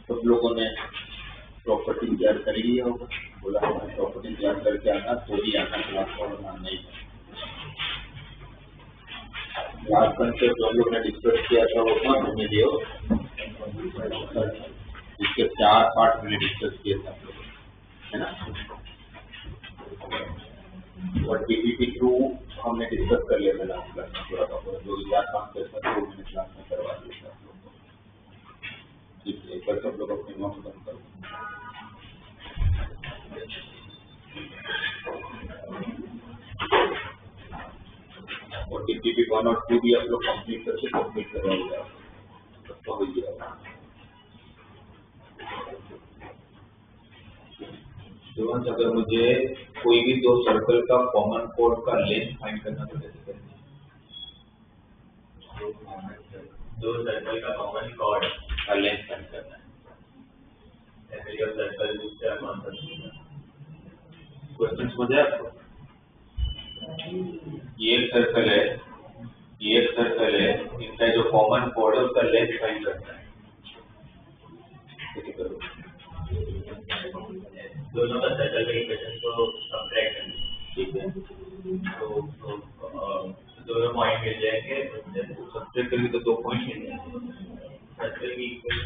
सब लोगों ने प्रॉपर्टी तैयार कर लिया होगा, बोला प्रॉपर्टी तैयार करके आना तो ही आना क्लास को, वरना नहीं। क्लास कंसेप्ट जो हम लोग ने डिस्कस किया था वो कौन होने दियो, इसके 4 पार्ट मैंने डिस्कस किए थे आप लोग, है ना। और पीपीटी थ्रू हमने डिस्कस कर लिया था लास्ट क्लास में, थोड़ा सा जो 4-5 क्वेश्चन थे वो मैंने क्लास में करवा दिया था आप लोग को। ठीक है, एक बार सब लोग अपने नोट बंद करो। और पीपीटी 1 और 2 भी आप लोग कंप्लीट करके सबमिट करवाइएगा, तो हो जाएगा। अगर मुझे कोई भी 2 सर्कल का कॉमन कोड का लेंथ फाइंड करना तो कैसे करेंगे? 2 सर्कल का कॉमन कोड का लेंथ फाइंड करना है। सर्कल क्वेश्चन समझ आया आपको? ये एक सर्कल है, ये एक सर्कल है, इनका जो कॉमन कोड है उसका लेंथ फाइंड करना है। करो दोनों का सर्कल का इक्वेशन को सब्ट्रैक्ट करना, ठीक है। तो दोनों पॉइंट मिल जाएंगे, सब्ट्रैक्ट करेंगे तो 2 पॉइंट मिल जाएंगे। सर्कल की इक्वेशन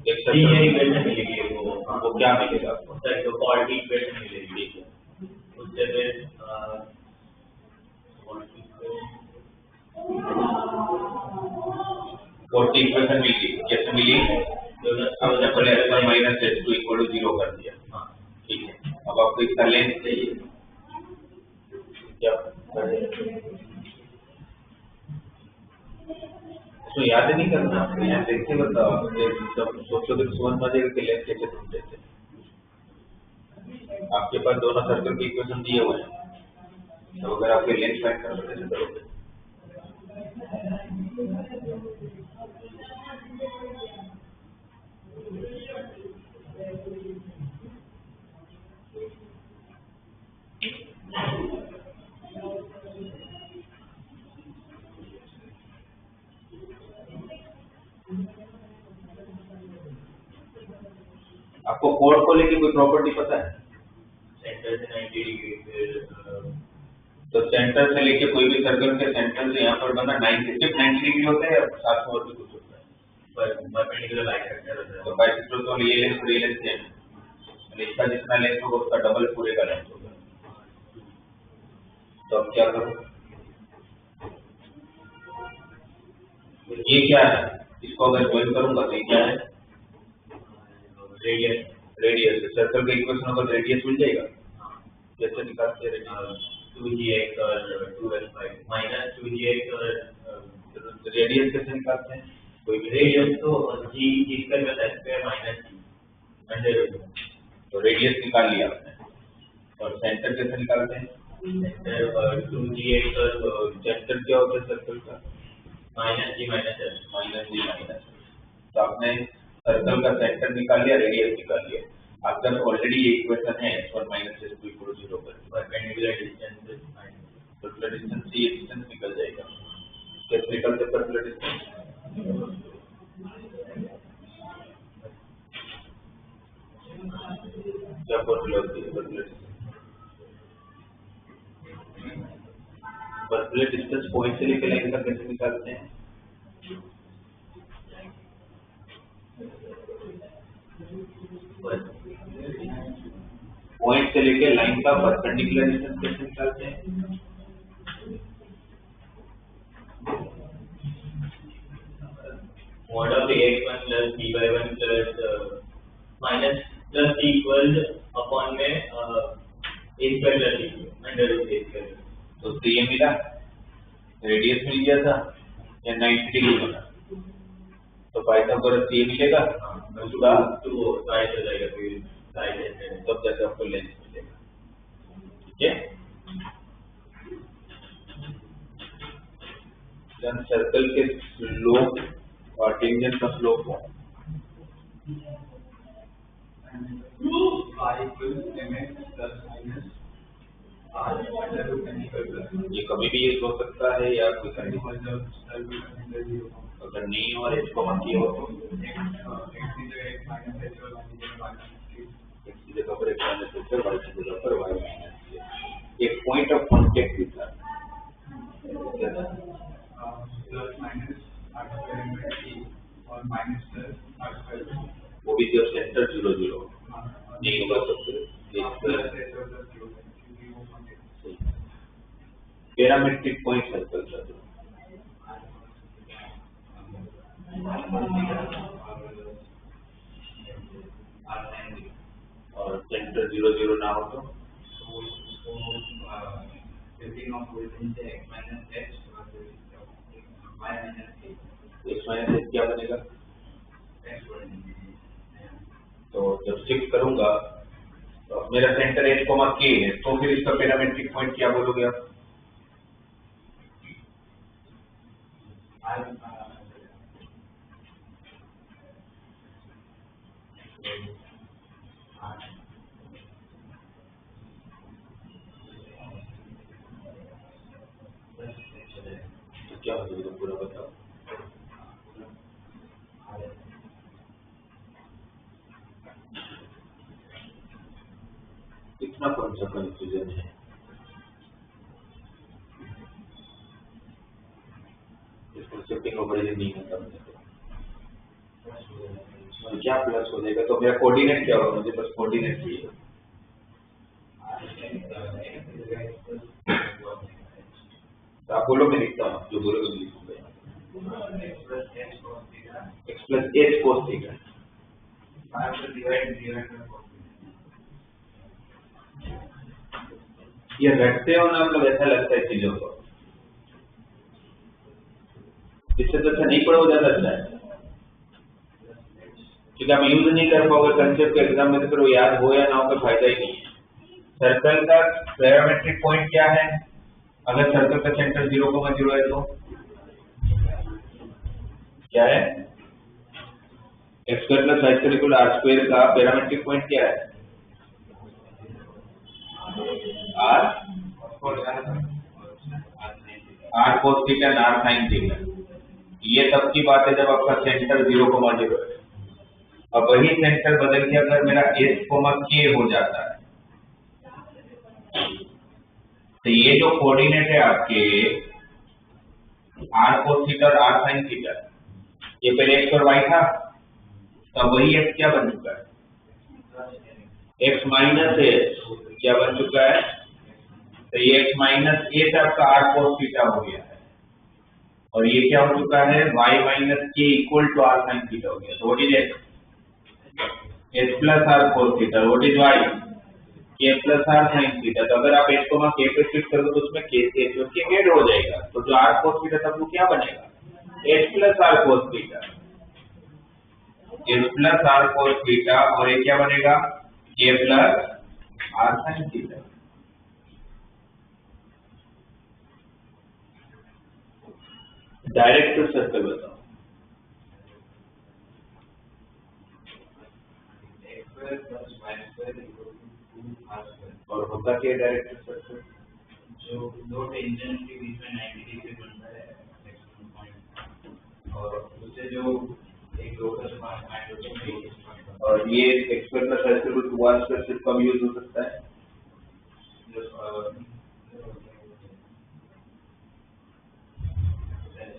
एक सर्कल इक्वेशन मिलेगी, वो क्या मिलेगा आपको? तो कॉर्ड की इक्वेशन मिलेगी, उससे फिर 40 इक्वेशन मिली, कैसे मिली? हमने पहले s1 - s2 = 0 कर दिया, ठीक है। अब आपको इसका लेंथ चाहिए, क्या तो याद नहीं करना, आपको यहाँ देख के बताओ, जब सोचोगे तो समझ में आ जाएगा कि लेंथ कैसे ढूंढते थे। आपके पास दोनों सर्कल के इक्वेशन दिए हुए हैं, तो अगर आपके लेंथ फाइंड करना कैसे करोगे? आपको कोड को लेके कोई प्रॉपर्टी पता है? सेंटर से 90 डिग्री, तो सेंटर से लेके कोई भी सर्कल के सेंटर से यहाँ पर बना 90 डिग्री होता है या 700 और भी कुछ होता है? परपेंडिकुलर बाइसेक्टर होता है। तो बाइसेक्टर तो ये लेंथ और ये लेंथ सेम है, इसका जितना लेंथ होगा उसका डबल पूरे का लेंथ होगा। तो अब क्या करूँ? ये क्या है? इसको अगर ज्वाइन करूंगा तो ये क्या है? रेडियस। रेडियस सर्कल का इक्वेशन होगा तो रेडियस मिल जाएगा। कैसे निकालते हैं रेडियस? 2gx और 2s5 माइनस 2gx और रेडियस कैसे निकालते हैं? कोई भी रेडियस तो g इसका स्क्वायर माइनस g अंडर। तो रेडियस निकाल लिया आपने, और सेंटर कैसे निकालते हैं? सेंटर 2gx और सेंटर क्या होता है सर्कल का? Minus g minus s। Minus G minus. तो आपने सर्कल का सेंटर निकाल लिया, रेडियस निकाल लिया। आपका ऑलरेडी ये इक्वेशन है s1 - s2 = 0 पर परपेंडिकुलर डिस्टेंस पर्टिकुलर डिस्टेंस से ये डिस्टेंस निकल जाएगा। कैसे निकलते पर्टिकुलर डिस्टेंस? क्या फॉर्मूला होती है पर्टिकुलर डिस्टेंस पॉइंट से लेकर लाइन तक कैसे निकालते हैं? पॉइंट से लेकर लाइन का परपेंडिकुलर डिस्टेंस कैसे निकालते हैं? mod of ax1 plus by1 plus minus plus equal upon में a square plus b under root a square। तो ये मिला, रेडियस मिल गया था या 90 डिग्री बना, तो पाइथागोरस ये मिलेगा, उसका 2 साइड हो जाएगा, फिर साइड है तब जाके आपको लेंथ मिलेगा। ठीक है, जब सर्कल के स्लोप और टेंजेंट का स्लोप हो I equals mx plus minus r under root n ये कभी भी यूज हो सकता है या कोई कंडीशन? अगर नहीं और h को की हो तो x की जगह पर x माइनस h और y की जगह पर y माइनस h। एक पॉइंट ऑफ कॉन्टेक्ट के साथ वो भी जब सेंटर 0 0 नहीं होगा तो फिर पैरामेट्रिक पॉइंट सर्कल था और सेंटर 0 0 ना हो तो x माइनस h क्या बनेगा? तो जब शिफ्ट करूंगा तो मेरा सेंटर h k है तो फिर इसका पैरामेट्रिक पॉइंट क्या बोलोगे आप? तो क्या हो जाएगा पूरा बताओ? इतना कौन सा कंफ्यूजन है? इसको शिफ्टिंग ऑपरेशन नहीं होता तो क्या प्लस हो जाएगा? तो मेरा कोऑर्डिनेट क्या होगा? मुझे बस कोऑर्डिनेट चाहिए। तो आप बोलो मैं लिखता हूँ जो बोलोगे लिखूंगा। x plus h cos theta ये रखते हो ना मतलब ऐसा लगता है चीजों को, इससे तो अच्छा नहीं पढ़ो ज्यादा अच्छा है क्योंकि आप यूज नहीं कर पाओगे कंसेप्ट के एग्जाम में तो फिर वो याद हो या ना हो कोई फायदा ही नहीं है। सर्कल का पैरामेट्रिक पॉइंट क्या है? अगर सर्कल का सेंटर 0 0 है तो क्या है? x square plus y square equal r square का पैरामेट्रिक पॉइंट क्या है? r cos थीटा और r sin थीटा। ये तब की बात है जब आपका सेंटर 0 0 है। अब वही सेंटर बदल के अगर मेरा h k हो जाता है तो ये जो कोऑर्डिनेट है आपके r cos थीटा और r sin थीटा, ये पहले x और y था, तब वही x क्या बन चुका है? x माइनस h क्या बन चुका है? तो ये x माइनस h आपका r cos थीटा हो गया है और ये क्या हो चुका है? y minus k equal to r sin theta हो गया। तो what is x? h plus r cos theta. What is y? k plus r sin theta. तो अगर आप h को k पे शिफ्ट करोगे तो उसमें k से h के ऐड हो जाएगा, तो जो r cos थीटा था वो क्या बनेगा? h plus r cos theta, h plus r cos theta और ये क्या बनेगा? k plus r sin theta. Direct circle बताओ। और होता क्या डायरेक्ट सर्कल? जो दो टेंजेंट के बीच में 90 डिग्री बनता है और उससे जो एक लोकस पॉइंट होता है। और ये x square plus y square को 1 स्क्वायर से कम यूज हो सकता है।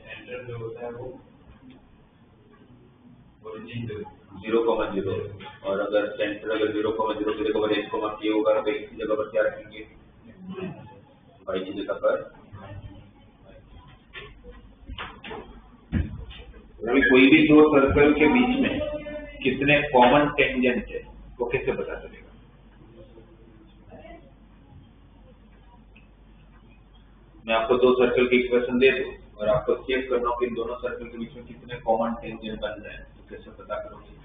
सेंटर जो होता है वो ओरिजिन 0 0 और अगर सेंटर अगर 0 0 की जगह पर h k होगा तो x की जगह पर क्या रखेंगे? y की जगह पर। अभी कोई भी दो सर्कल के बीच में कितने कॉमन टेंजेंट है वो कैसे पता चलेगा? मैं आपको दो सर्कल की इक्वेशन दे दूं और आपको चेक करना हो कि इन दोनों सर्कल के बीच में कितने कॉमन टेंजेंट बन रहे हैं, तो कैसे पता करोगे?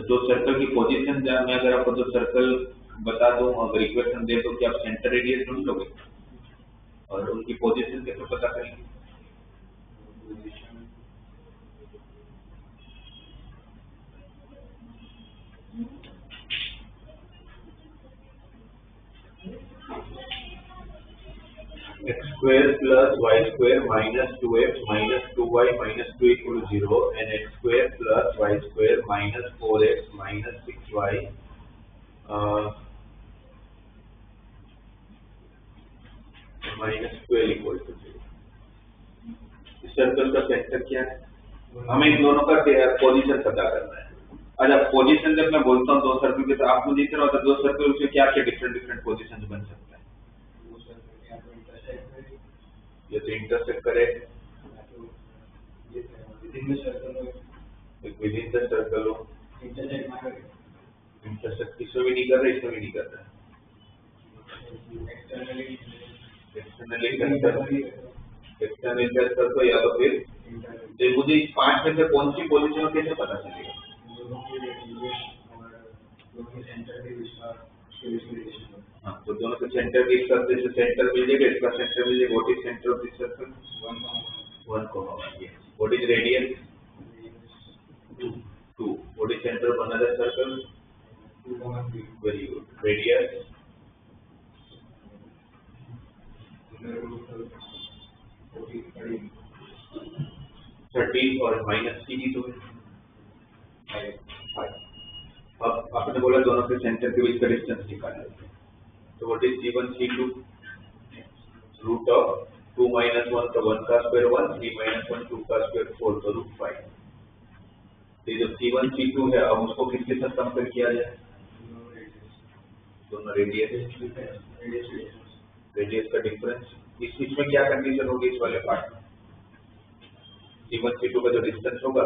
तो दो सर्कल की पोजीशन में अगर आपको दो सर्कल बता दूं, अगर इक्वेशन दे दो कि आप सेंटर रेडियस ढूंढ लोगे और उनकी पोजीशन कैसे पता करेंगे? x square plus y square minus 2x minus 2y minus 2 equal to 0 and x square plus y square minus 4x minus 6y minus 12 equal to 0। इस सर्कल का सेंटर क्या है? हमें इन दोनों का पोजीशन पता करना है। अच्छा, पोजीशन जब मैं बोलता हूँ दो सर्कल के, तो आप मुझे इतना होता है दो सर्कल से क्या क्या डिफरेंट पोजीशन बन सकता है? ये तो इंटरसेक्ट करे विदिन द सर्कल हो, इंटरसेक्ट इसमें भी नहीं कर रहे, इसमें भी नहीं कर रहे, एक्सटर्नली कर तो या तो फिर तो मुझे इस पांच में से कौन सी पोजीशन कैसे पता चलेगा? हाँ, तो दोनों के सेंटर की इसका सेंटर मिल जाएगा, इसका सेंटर मिल जाएगा। What is centre of this circle? 1,1। What is radius? 2। What is centre of another circle? 2,3। Very good. Radius 30 और माइनस सी की तो 5। अब आपने बोला दोनों के सेंटर के बीच का डिस्टेंस निकालना है, तो what is C1 C2? Root of 2 minus 1 का 1 का स्क्वायर 1, 3 minus 1 2 का स्क्वायर 4, तो रूट 5। ये जो C1 C2 है, अब उसको किसके साथ कंपेयर किया जाए? दोनों रेडियस का डिफरेंस। इसमें क्या कंडीशन होगी इस वाले पार्ट में? C1 C2 का जो डिस्टेंस होगा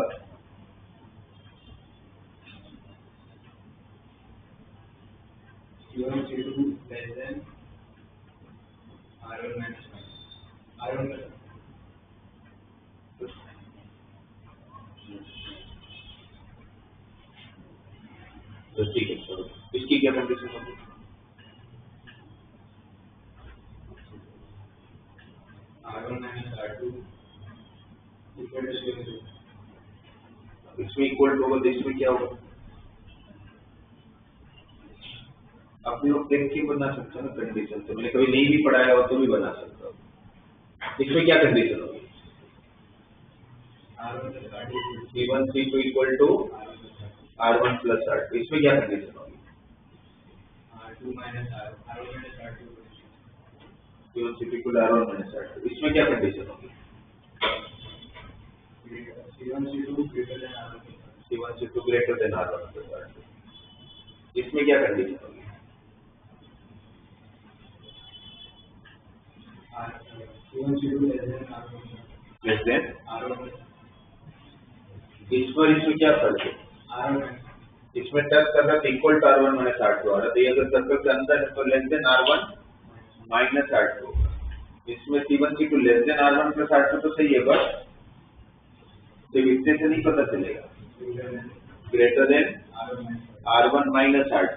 C1 C2 less than R1 minus R1 तो ठीक है, चलो इसकी क्या कंडीशन होगी? R1 minus R2 equal to 0। इसमें इक्वल होगा तो इसमें क्या होगा? आप लोग देख के बना सकते हो ना कंडीशन, तो मैंने कभी नहीं भी पढ़ाया हो तो भी बना सकता हूँ। इसमें क्या कंडीशन होगी? C1 C2 equal to R1 plus R2। इसमें क्या कंडीशन होगी? R2 minus R1 minus R2। C1 C2 equal R1 minus R2। इसमें क्या कंडीशन होगी? C1 C2 greater than R1। C1 C2 greater than R1 plus R2। इसमें क्या condition होगी? C1 C2 less than R1। Less than R1। इस पर इसमें क्या फर्क है? R1 इसमें टच कर रहा है equal to R1 minus R2 आ रहा है, अगर सर्कल के अंदर है तो less than R1 minus R2। इसमें C1 C2 less than R1 plus R2 तो सही है, बस सिर्फ इतने से नहीं पता चलेगा, greater than R1 minus R2।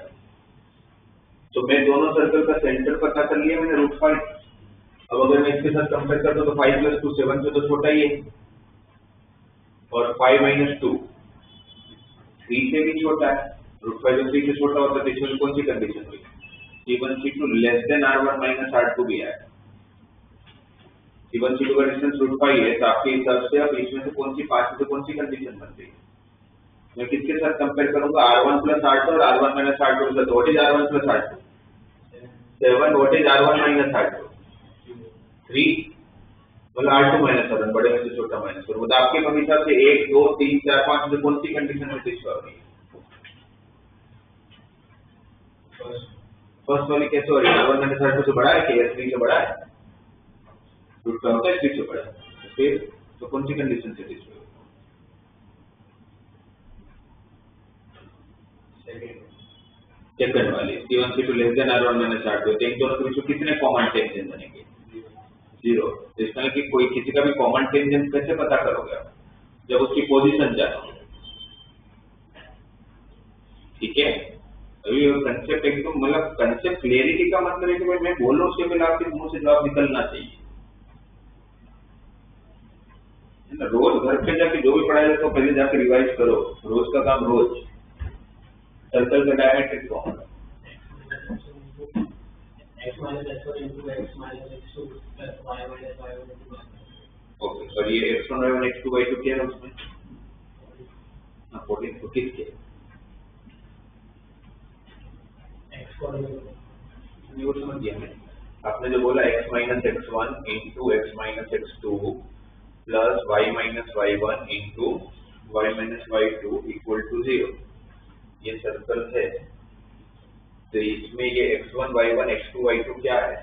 तो मैं दोनों सर्कल का सेंटर पता कर लिया मैंने, रूट 5। अब अगर मैं इसके साथ कंपेयर करता हूँ तो 5 प्लस 2 7 से तो छोटा ही है, और 5 माइनस 2 3 से भी छोटा है। रूट 5 जब 3 से छोटा होता है तो इसमें कौन सी कंडीशन हुई? C1 C2 less than R1 minus R2 भी है। C1 C2 का डिस्टेंस रूट 5 है, तो आपके हिसाब से अब इसमें से कौन सी 5 से कौन सी कंडीशन बन रही है? मैं किसके साथ कंपेयर करूंगा? R1 प्लस R2 और R1 माइनस R2 के साथ। What is R1 plus R2? 7। What is R1 minus R2? 3। मतलब R2 माइनस R1, बड़े में से छोटा माइनस करो, तो आपके हिसाब से 1 2 3 4 5 में कौन सी कंडीशन में टिक हो रही है? फर्स्ट वाली कैसे हो रही है? R1 माइनस R2 से बड़ा है कि S3 से बड़ा है? रूट का होता है S3 से बड़ा है, तो फिर तो कौन सी कंडीशन से टिक हो? सेकंड वाली C1 C2 less than R1 minus R2। तो इन दोनों के बीच में कितने कॉमन टेंजेंट बनेंगे? 0। तो इसका कि कोई किसी का भी कॉमन टेंजेंट कैसे पता करोगे आप? जब उसकी पोजीशन जानोगे। ठीक है, अभी कंसेप्ट एकदम मतलब कंसेप्ट क्लियरिटी का मतलब है कि भाई मैं बोल रहा हूँ उसके पहले आपके मुंह से जवाब निकलना चाहिए है ना। रोज घर पे जाके जो भी पढ़ाया जाए तो पहले जाके रिवाइज करो, रोज का काम रोज। सर्कल का diametric form x minus x1 into x minus x2 plus y minus y1 into y. Okay, sir ये x1 y1 x2 y2 क्या है उसमें? हाँ, 14 तो किसके? x1 ये समझ गया मैं। आपने जो बोला x minus x1 into x minus x2 plus y minus y1 into y minus y2 equal to 0, ये सर्कल है। तो इसमें ये x1 y1 x2 y2 क्या है?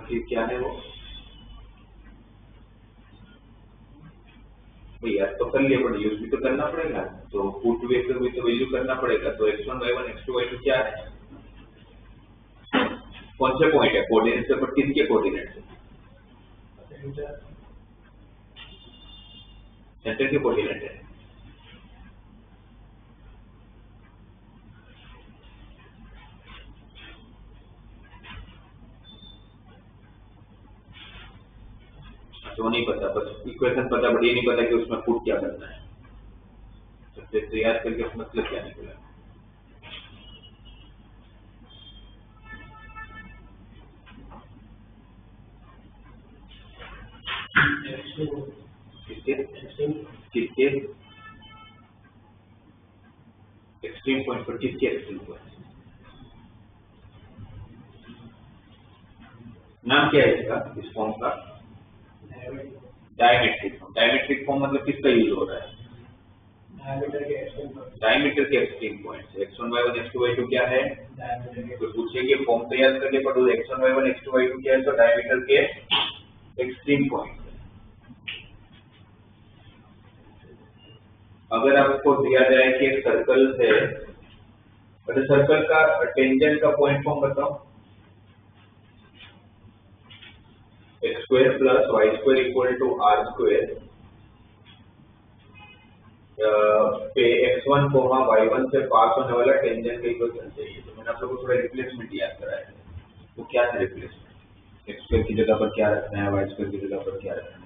फिर क्या है वो? भैया तो कर लिया, पर यूज भी तो करना पड़ेगा, तो पुट वेक्टर भी तो वैल्यू करना पड़ेगा। तो x1 y1 x2 y2 क्या है? कौन से पॉइंट है? कोऑर्डिनेट से, पर किसके कोऑर्डिनेट से? सेंटर के कोऑर्डिनेट है। तो नहीं पता, बस इक्वेशन पता, बट ये नहीं पता कि उसमें पुट क्या करना है। तो फिर याद करके उसमें मतलब क्या निकला? किसके एक्सट्रीम पॉइंट पर? किसके एक्सट्रीम पॉइंट? नाम क्या है इसका, इस फॉर्म का? Diametric form. डायमेट्रिक फॉर्म मतलब किसका यूज हो रहा है? डायमीटर के extreme point. x1 y1 x2 y2 क्या है? तो पूछेंगे फॉर्म तैयार करके, पर x1 y1 x2 y2 क्या है? तो डायमीटर के एक्सट्रीम पॉइंट। अगर आपको दिया जाए कि एक सर्कल है, तो सर्कल का टेंजेंट का पॉइंट फॉर्म बताओ। x square plus y square equal to r square पे x1 y1 से पास होने वाला टेंजेंट का इक्वेशन चाहिए। तो मैंने आप लोगों को थोड़ा रिप्लेसमेंट याद कराया है। तो क्या था रिप्लेसमेंट? x स्क्वायर की जगह पर क्या रखना है, y स्क्वायर की जगह पर क्या रखना है?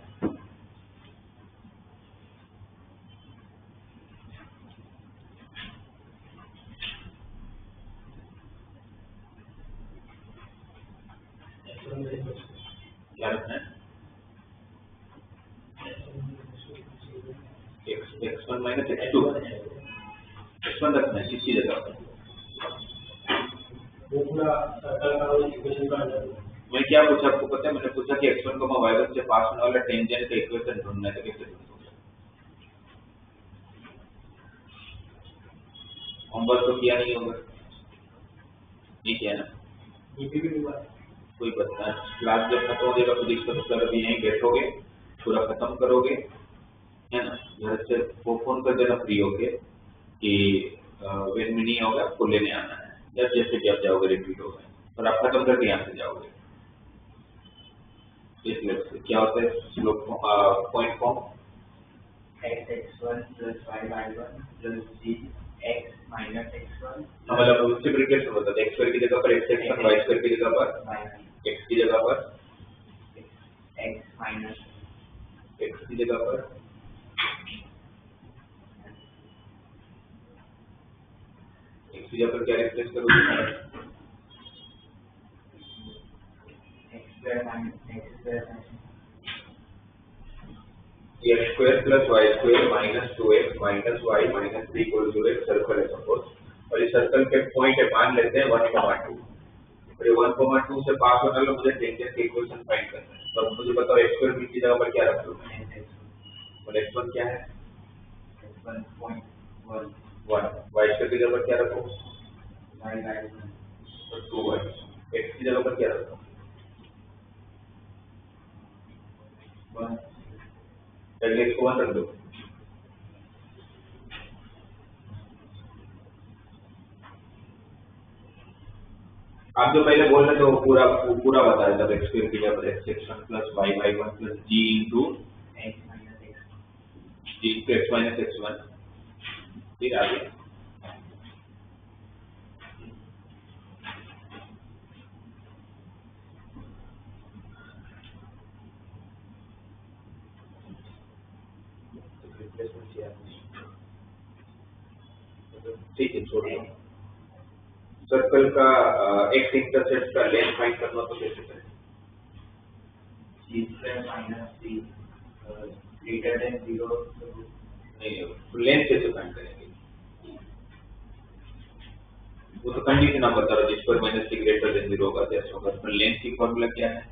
क्या रखना है? x1 माइनस x2 x1 रखना है किसी जगह पर। वो पूरा सर्कल का इक्वेशन का मैं क्या पूछा आपको पता है? मैंने पूछा कि x1 y1 से पास होने वाला टेंजेंट का इक्वेशन ढूंढना है, तो कैसे ढूंढोगे? होमवर्क तो किया नहीं होगा, नहीं किया ना? कोई पता, क्लास जब खत्म हो जाएगा फिजिक्स का, तो अभी यहीं बैठोगे, पूरा खत्म करोगे, है ना? घर से वो फोन कर देना फ्री होके कि वेन में नहीं होगा, आपको लेने आना है। जब जैसे कि आप जाओगे रिपीट होगा, और आप खत्म करके यहाँ से जाओगे। इसलिए क्या होता है slope point form? x1 plus y1 plus g x minus x1 मतलब मल्टीप्लिकेशन होता है। x स्क्वायर की जगह पर x x1, y स्क्वायर की जगह पर x की जगह पर x minus x की जगह पर x की जगह पर क्या रिप्लेस करोगे? x square minus x square x square plus y square minus 2x minus y minus 3 equal to एक सर्कल है सपोज, और इस सर्कल के पॉइंट है मान लेते हैं 1,2। और ये 1,2 से पास होने वाला मुझे टेंजेंट के इक्वेशन फाइंड करना है। तो मुझे बताओ x स्क्वायर की जगह पर क्या रख लूं मैं? और x1 क्या है? x1 0.1 y स्क्वायर की जगह पर क्या रखो? y और 2y। x की जगह पर क्या रखो? 1 पहले x को 1 रख दो। आप जो पहले बोल रहे थे वो पूरा बता रहे थे। x स्क्वायर की जगह पर x x1 plus y y1 plus g into x minus x g into x minus x1 फिर आगे ठीक है छोड़ो। सर्कल का एक्स इंटरसेप्ट का लेंथ फाइंड करना तो कैसे करें? g square minus c greater than 0 नहीं लेंथ कैसे फाइंड करेंगे? वो तो कंडीशन आप बता रहे हो, जिस पर माइनस सी ग्रेटर देन 0 होगा जैसे होगा, पर लेंथ की फॉर्मूला क्या है?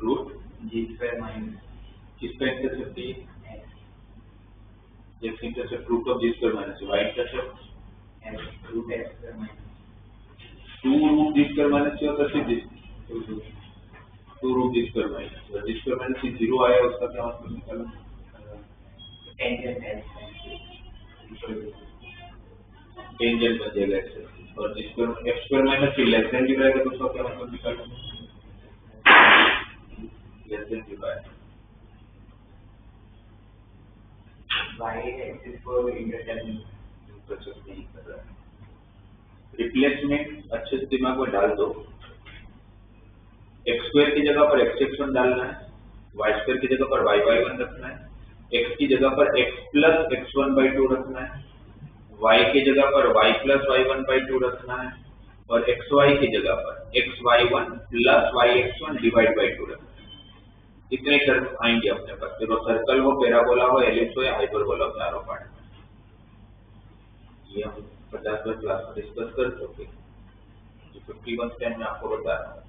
रूट g square minus किसका इंटरसेप्ट है? X intercept root of g square minus y intercept x root x square minus 2 root g square minus होता है, सिर्फ 2 रूट जी स्क्वायर माइनस, और जी स्क्वायर माइनस 0 आया उसका क्या मतलब निकालो? tangent x टेंजेंट बन जाएगा एक्स, और जी स्क्वायर एक्स स्क्वायर माइनस से लेस देन 0 आएगा तो उसका क्या मतलब निकालो? लेस देन 0 आएगा। y axis को इंटरसेप्ट नहीं कर रहा है। रिप्लेसमेंट अच्छे से दिमाग में डाल दो, एक्स स्क्वायर की जगह पर एक्स एक्स वन डालना है, वाई स्क्वायर की जगह पर वाई वाई वन रखना है, एक्स की जगह पर x plus x one by two रखना है, वाई की जगह पर y plus y one by two रखना है, और एक्स वाई की जगह पर x y one plus y x one divide by two रखना है। इतने टर्म आएंगे अपने पास, फिर वो सर्कल हो, पैराबोला हो, एलिप्स हो या हाइपरबोला हो, चारों पार्ट में। ये हम 50वें क्लास में डिस्कस कर चुके, जो 51 स्टैंड में आपको बता रहा हूँ।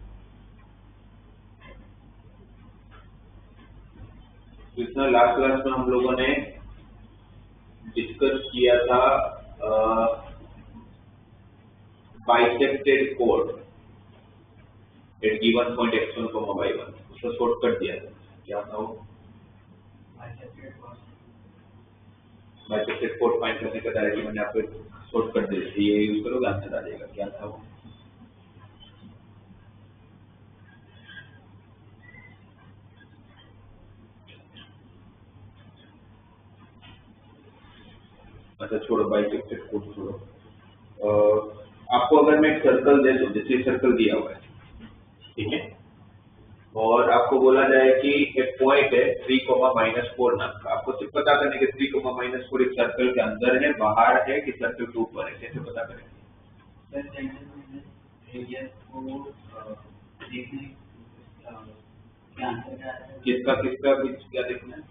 इतना लास्ट क्लास में हम लोगों ने डिस्कस किया था बाइसेक्टेड कोड at given point x1, y1, उसका शॉर्ट कर दिया था। क्या था वो? बाइसेक्टेड कोड फाइंड करने का डायरेक्टली मैंने आपको शॉर्ट कर दिया, ये यूज करोगे आंसर आ जाएगा। क्या था वो? अच्छा छोड़ो, बाइसेक्टेड कोड छोड़ो। आपको अगर मैं एक सर्कल दे दूं, जैसे सर्कल दिया हुआ है, ठीक है, और आपको बोला जाए कि एक पॉइंट है 3,-4 नाम का, आपको सिर्फ पता करने के 3,-4 एक सर्कल के अंदर है, बाहर है कि सर्कल के ऊपर है, कैसे पता करेंगे? किसका किसका क्या देखना है?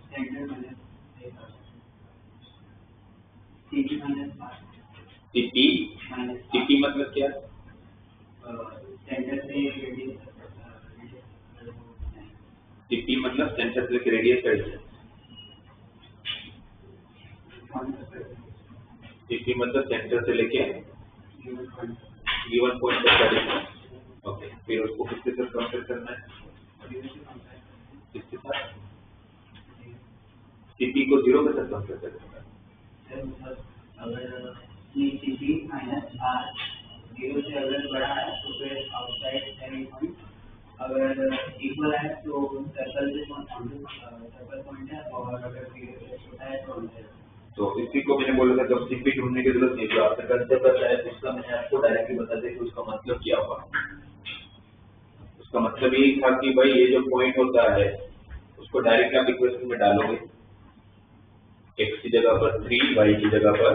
सीटी मतलब क्या? सीटी मतलब सेंटर से रेडियस है। सीटी मतलब सेंटर से लेके गिवन पॉइंट तक का डिस्टेंस। ओके, फिर उसको किसके साथ कंपेयर करना है? किसके साथ? सीटी को 0 के साथ कंपेयर करना है। अगर सीटी माइनस आर 0 से अगर बड़ा है तो फिर आउटसाइड सेमी पॉइंट, अगर इक्वल है तो सर्कल से सर्कल पॉइंट है, और अगर 0 से छोटा है तो अंदर। तो इसी को मैंने बोला था जब सीपी ढूंढने की जरूरत नहीं, जो आपने कंसेप्ट बताया उसका मैंने आपको डायरेक्टली बता दिया कि उसका मतलब क्या हुआ। उसका मतलब यही था कि भाई ये जो पॉइंट होता है उसको डायरेक्ट आप इक्वेशन में डालोगे, x की जगह पर 3, y की जगह पर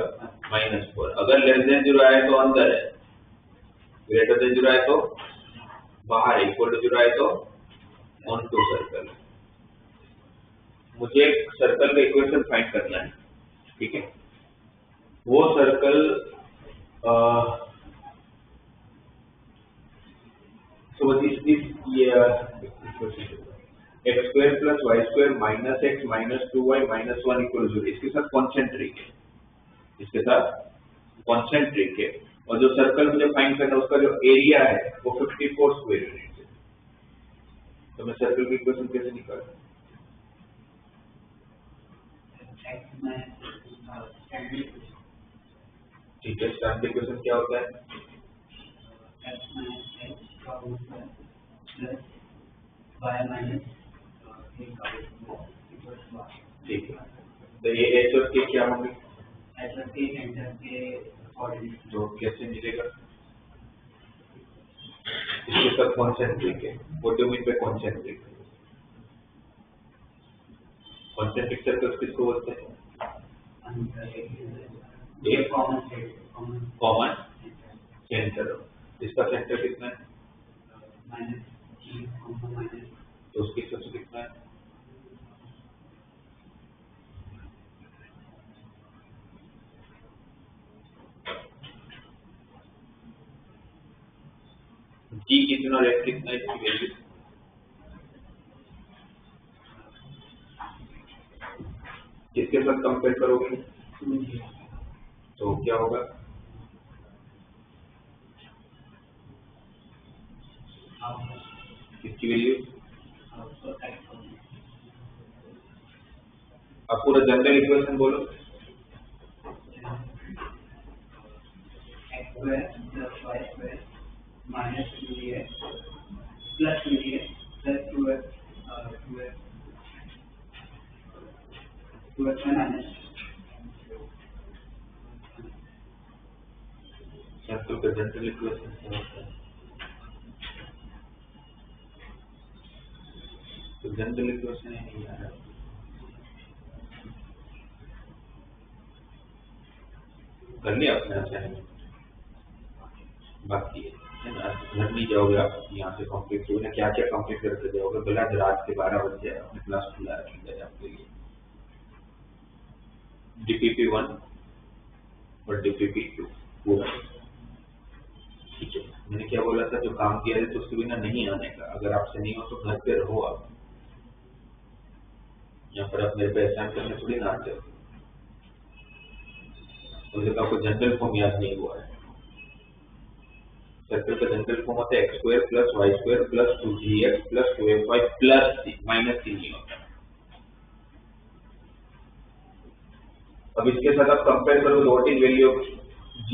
-4। अगर लेस देन 0 आए तो अंदर है, ग्रेटर देन 0 आए तो बाहर है, इक्वल टू 0 आए तो ऑन टू सर्कल। मुझे एक सर्कल का इक्वेशन फाइंड करना है, ठीक है। वो circle x square plus y square minus x minus 2y minus 1 equal 0, इसके साथ कॉन्सेंट्रिक है, इसके साथ कॉन्सेंट्रिक है। और जो सर्कल मुझे फाइंड करना है उसका जो एरिया है वो 54 स्क्वायर यूनिट है। तो मैं सर्कल की इक्वेशन कैसे निकालूं? ठीक है, स्टैंडर्ड इक्वेशन क्या होता है? x minus h का whole square plus y minus a का whole square equals to r। ठीक है, तो ये h और k क्या होंगे? h और k सेंटर के कोऑर्डिनेट। तो कैसे मिलेगा? इसके सब कॉन्सेंट्रिक है। What do you mean by concentric? Concentric circles किसको बोलते हैं? एक कॉमन सेंटर। इसका सेंटर कितना है? माइनस तो उसकी सबसे कितना है? जी कितना और एफ कितना है इसकी वैल्यू? किसके साथ कंपेयर करोगे? तो क्या होगा? इसकी वैल्यू अब पूरा जनरल इक्वेशन बोलो। x square plus y square minus 2x plus 2x plus 2x minus circle का जनरल इक्वेशन क्या होता है? तो जनरल इक्वेशन नहीं आ रहा, कर लिया आपने असाइनमेंट? बाकी है ना, घर नहीं जाओगे आप, यहाँ से कंप्लीट हो ना, क्या क्या कंप्लीट करते जाओगे? भला रात के 12 बजे अपने क्लास खुला रखेंगे आपके लिए। DPP1 और DPP2 पूरा ठीक है। मैंने क्या बोला था, जो काम किया है तो उसके बिना नहीं आने का। अगर आपसे नहीं हो तो घर पे रहो आप, यहाँ पर आप मेरे पे एहसान करने थोड़ी ना आते हो। मुझे आपको जनरल फॉर्म याद नहीं हुआ है। सर्कल का जनरल फॉर्म होता है x square plus y square plus 2gx plus 2fy plus c minus c नहीं होता। अब इसके साथ आप कंपेयर करो, what is value of g?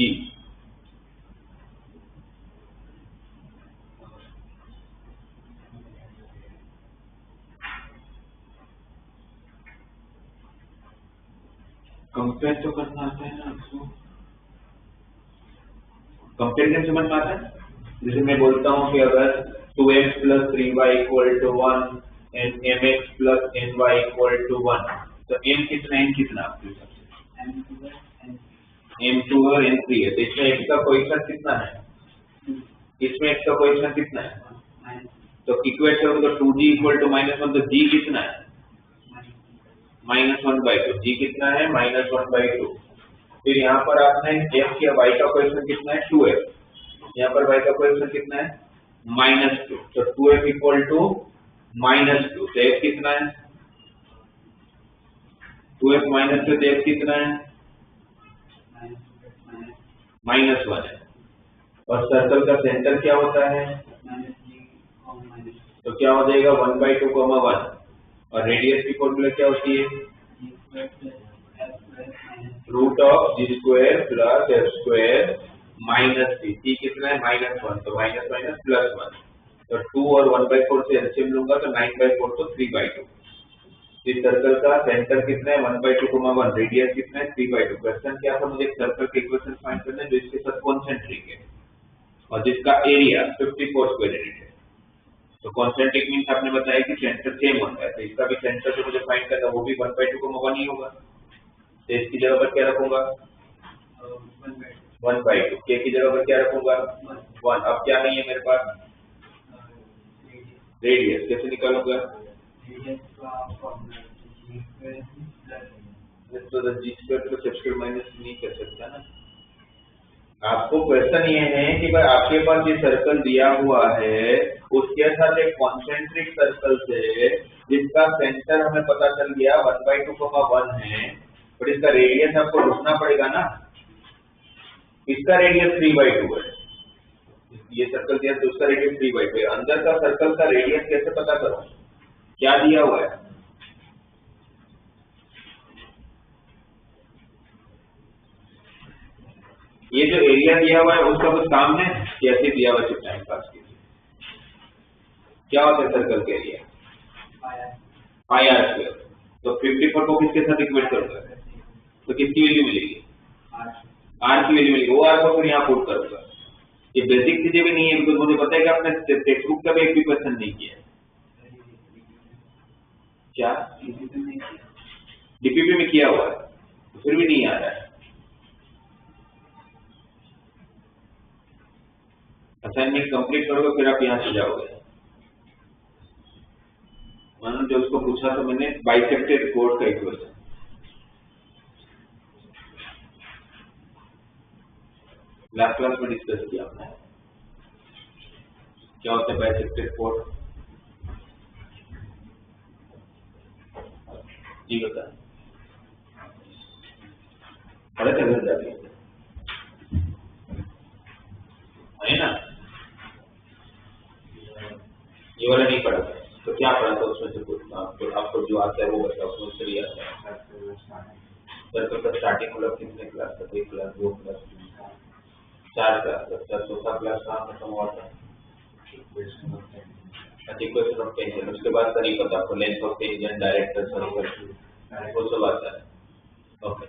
Compare तो करना आता है ना आपको, कंपेयर कैसे बनता है? जैसे मैं बोलता हूँ कि अगर 2x plus 3y equal to 1 and mx plus ny equal to 1, तो m कितना n कितना आपके हिसाब से? m2 और n3 है, तो इसमें x का कोएफिशिएंट कितना है? इसमें x का कोएफिशिएंट कितना है? तो इक्वेट करो तो 2g इक्वल टू -1, तो g कितना है? -1/2। g कितना है? -1/2। फिर यहाँ पर आपने f या y का कोएफिशिएंट कितना है? 2f। यहाँ पर y का कोएफिशिएंट कितना है? -2। तो 2f इक्वल टू -2, तो f कितना है? 2f -2, तो f कितना है? -1 है। और सर्कल का सेंटर क्या होता है? तो क्या हो जाएगा? 1/2, 1। और रेडियस की फॉर्मूला क्या होती है? Root of g square plus F square minus c। c कितना है? -1, तो माइनस माइनस प्लस 1। तो 2 और 1/4 से एलसीएम लूंगा तो 9/4, तो 3/2। इस सर्कल का सेंटर कितना है? 1/2, 1। रेडियस कितना है? 3/2। क्वेश्चन क्या था? मुझे एक सर्कल के इक्वेशन फाइंड करना है जो इसके साथ कॉन्सेंट्रिक है और जिसका एरिया 54 स्क्वायर यूनिट है। तो कॉन्सेंट्रिक मीन्स आपने बताया कि सेंटर सेम होता है, तो इसका भी सेंटर जो मुझे फाइंड करना है वो भी 1/2, 1 ही होगा। तो इसकी जगह पर क्या रखूंगा? 1/2। के की जगह पर क्या रखूंगा? 1। अब क्या नहीं है मेरे पास? रेडियस। कैसे निकालूंगा? तो G square plus F square minus नहीं कर सकता ना। आपको क्वेश्चन ये है कि भाई आपके पास ये सर्कल दिया हुआ है, उसके साथ एक कॉन्सेंट्रिक सर्कल से जिसका सेंटर हमें पता चल गया 1/2, 1 है, पर इसका रेडियस आपको ढूंढना पड़ेगा ना। इसका रेडियस 3/2 है। ये सर्कल दिया तो उसका रेडियस 3/2 है। अंदर का सर्कल का रेडियस कैसे पता करूं? क्या दिया हुआ है? ये जो एरिया दिया हुआ है उसका कुछ काम है? कैसे दिया हुआ सिर्फ टाइम पास के लिए। क्या होता है सर्कल के एरिया? Pi are square. तो 54 को किसके साथ इक्वेट करूंगा? तो किसकी वैल्यू मिलेगी? आर की वैल्यू मिलेगी। वो आर को फिर यहाँ पुट करूंगा। ये बेसिक चीजें भी नहीं है, बिकॉज मुझे पता है कि आपने टेक्स्ट बुक का भी एक भी क्वेश्चन नहीं किया है। क्या डीपीपी में किया हुआ है, तो फिर भी नहीं आ रहा है। असाइनमेंट कंप्लीट करोगे फिर आप यहाँ से जाओगे। मानो जो उसको पूछा तो मैंने बाइसेक्टेड कोड का इक्वेशन, लास्ट क्लास में डिस्कस किया हमने। क्या होता है बाइसेक्टेड कोड? जी बता, पढ़े थे घर जाके, है ना? ये वाला नहीं पढ़ा था, तो क्या पढ़ा था उसमें से कुछ आपको जो आता है वो बताओ। उसमें से आता है सर्कल का स्टार्टिंग मतलब कितने क्लास तक? 1 क्लास, 2 क्लास, 4 क्लास तक। चौथा क्लास कहाँ खत्म हुआ था? Equation of tangent. उसके बाद का नहीं पता आपको, length of tangent, director, circle, वो सब आता है। ओके,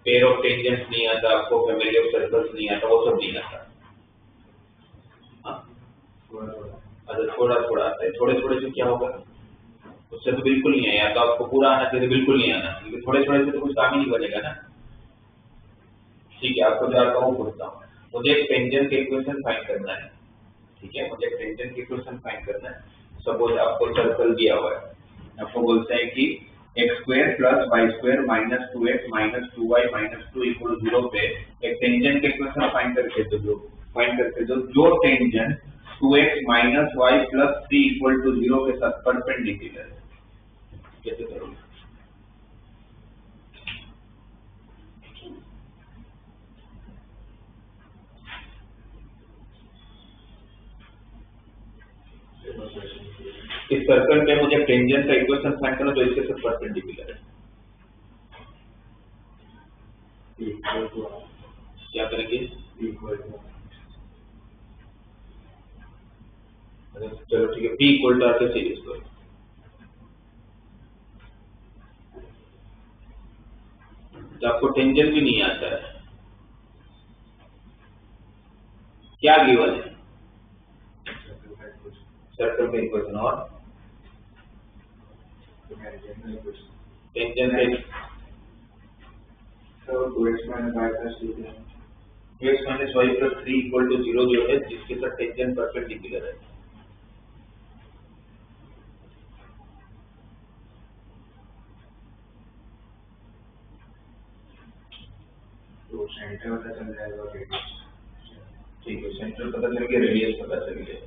पेयर ऑफ टेंजेंट्स नहीं आता आपको, फैमिली ऑफ सर्कल्स नहीं आता, वो सब नहीं आता। अच्छा, थोड़ा थोड़ा आता है। थोड़े थोड़े से क्या होगा? उससे तो बिल्कुल नहीं है। या तो आपको पूरा आना चाहिए, बिल्कुल नहीं आना, क्योंकि थोड़े थोड़े से तो कुछ काम ही नहीं बनेगा ना। ठीक है, आपको क्या कहूँ पूछता हूँ, मुझे एक टेंजेंट के इक्वेशन फाइंड करना है। ठीक है, मुझे टेंजेंट की इक्वेशन फाइंड करना है। सपोज आपको सर्कल दिया हुआ है, आपको बोलते हैं कि x² + y² - 2x - 2y - 2 = 0 पे एक टेंजेंट की इक्वेशन फाइंड करके जो टेंजेंट 2x - y + 3 = 0 के साथ परपेंडिकुलर है। कैसे करोगे? इस सर्कल पे मुझे टेंजेंट का इक्वेशन फाइंड करना, तो इसके साथ परपेंडिकुलर है। क्या करेंगे? चलो ठीक है, p = r के सीरीज को। तो आपको टेंजेंट भी नहीं आता है, क्या गिवन है? सर्कल का इक्वेशन और टेंजेंट है। तो 2x - y + 3 = 0 जो है, जिसके साथ टेंजेंट परपेंडिकुलर है। तो सेंटर पता चल जाएगा, रेडियस। ठीक है, सेंटर पता चल गया, रेडियस पता चल गया।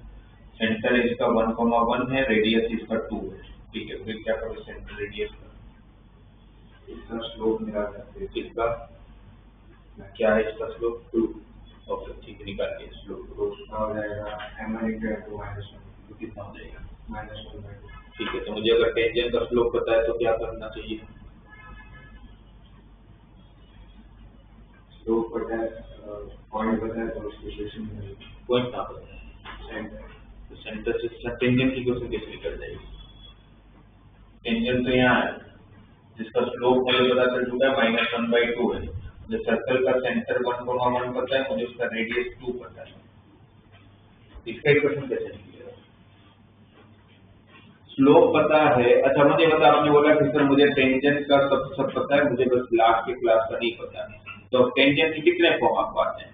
सेंटर इसका 1,1 है, रेडियस इसका 2 है। ठीक है, फिर क्या करो सेंटर रेडियस का? इसका स्लोप निकाल सकते हैं। इसका क्या है? इसका स्लोप 2। ओके, ठीक है, निकाल के स्लोप हो जाएगा m1 × 2 - 1। कितना हो जाएगा? -1/2। ठीक है, तो मुझे अगर टेंजेंट का स्लोप पता है तो क्या करना चाहिए? स्लोप पता है, पॉइंट पता है, तो उसकी इक्वेशन पॉइंट कहाँ पता है? सेंटर। तो सेंटर से टेंजेंट की इक्वेशन कैसे निकल जाएगी? टेंजेंट तो यहाँ है, जिसका स्लोप मुझे पता चल चुका है -1/2 है। जो सर्कल का सेंटर 1,1 पता है, मुझे उसका रेडियस 2 पता है। इसका इक्वेशन कैसे निकलेगा? स्लोप पता है। अच्छा, मुझे बता, आपने बोला कि सर मुझे टेंजेंट का सब पता है, मुझे बस लास्ट की क्लास का नहीं पता है। तो टेंजेंट के कितने फॉर्म आपको आते हैं?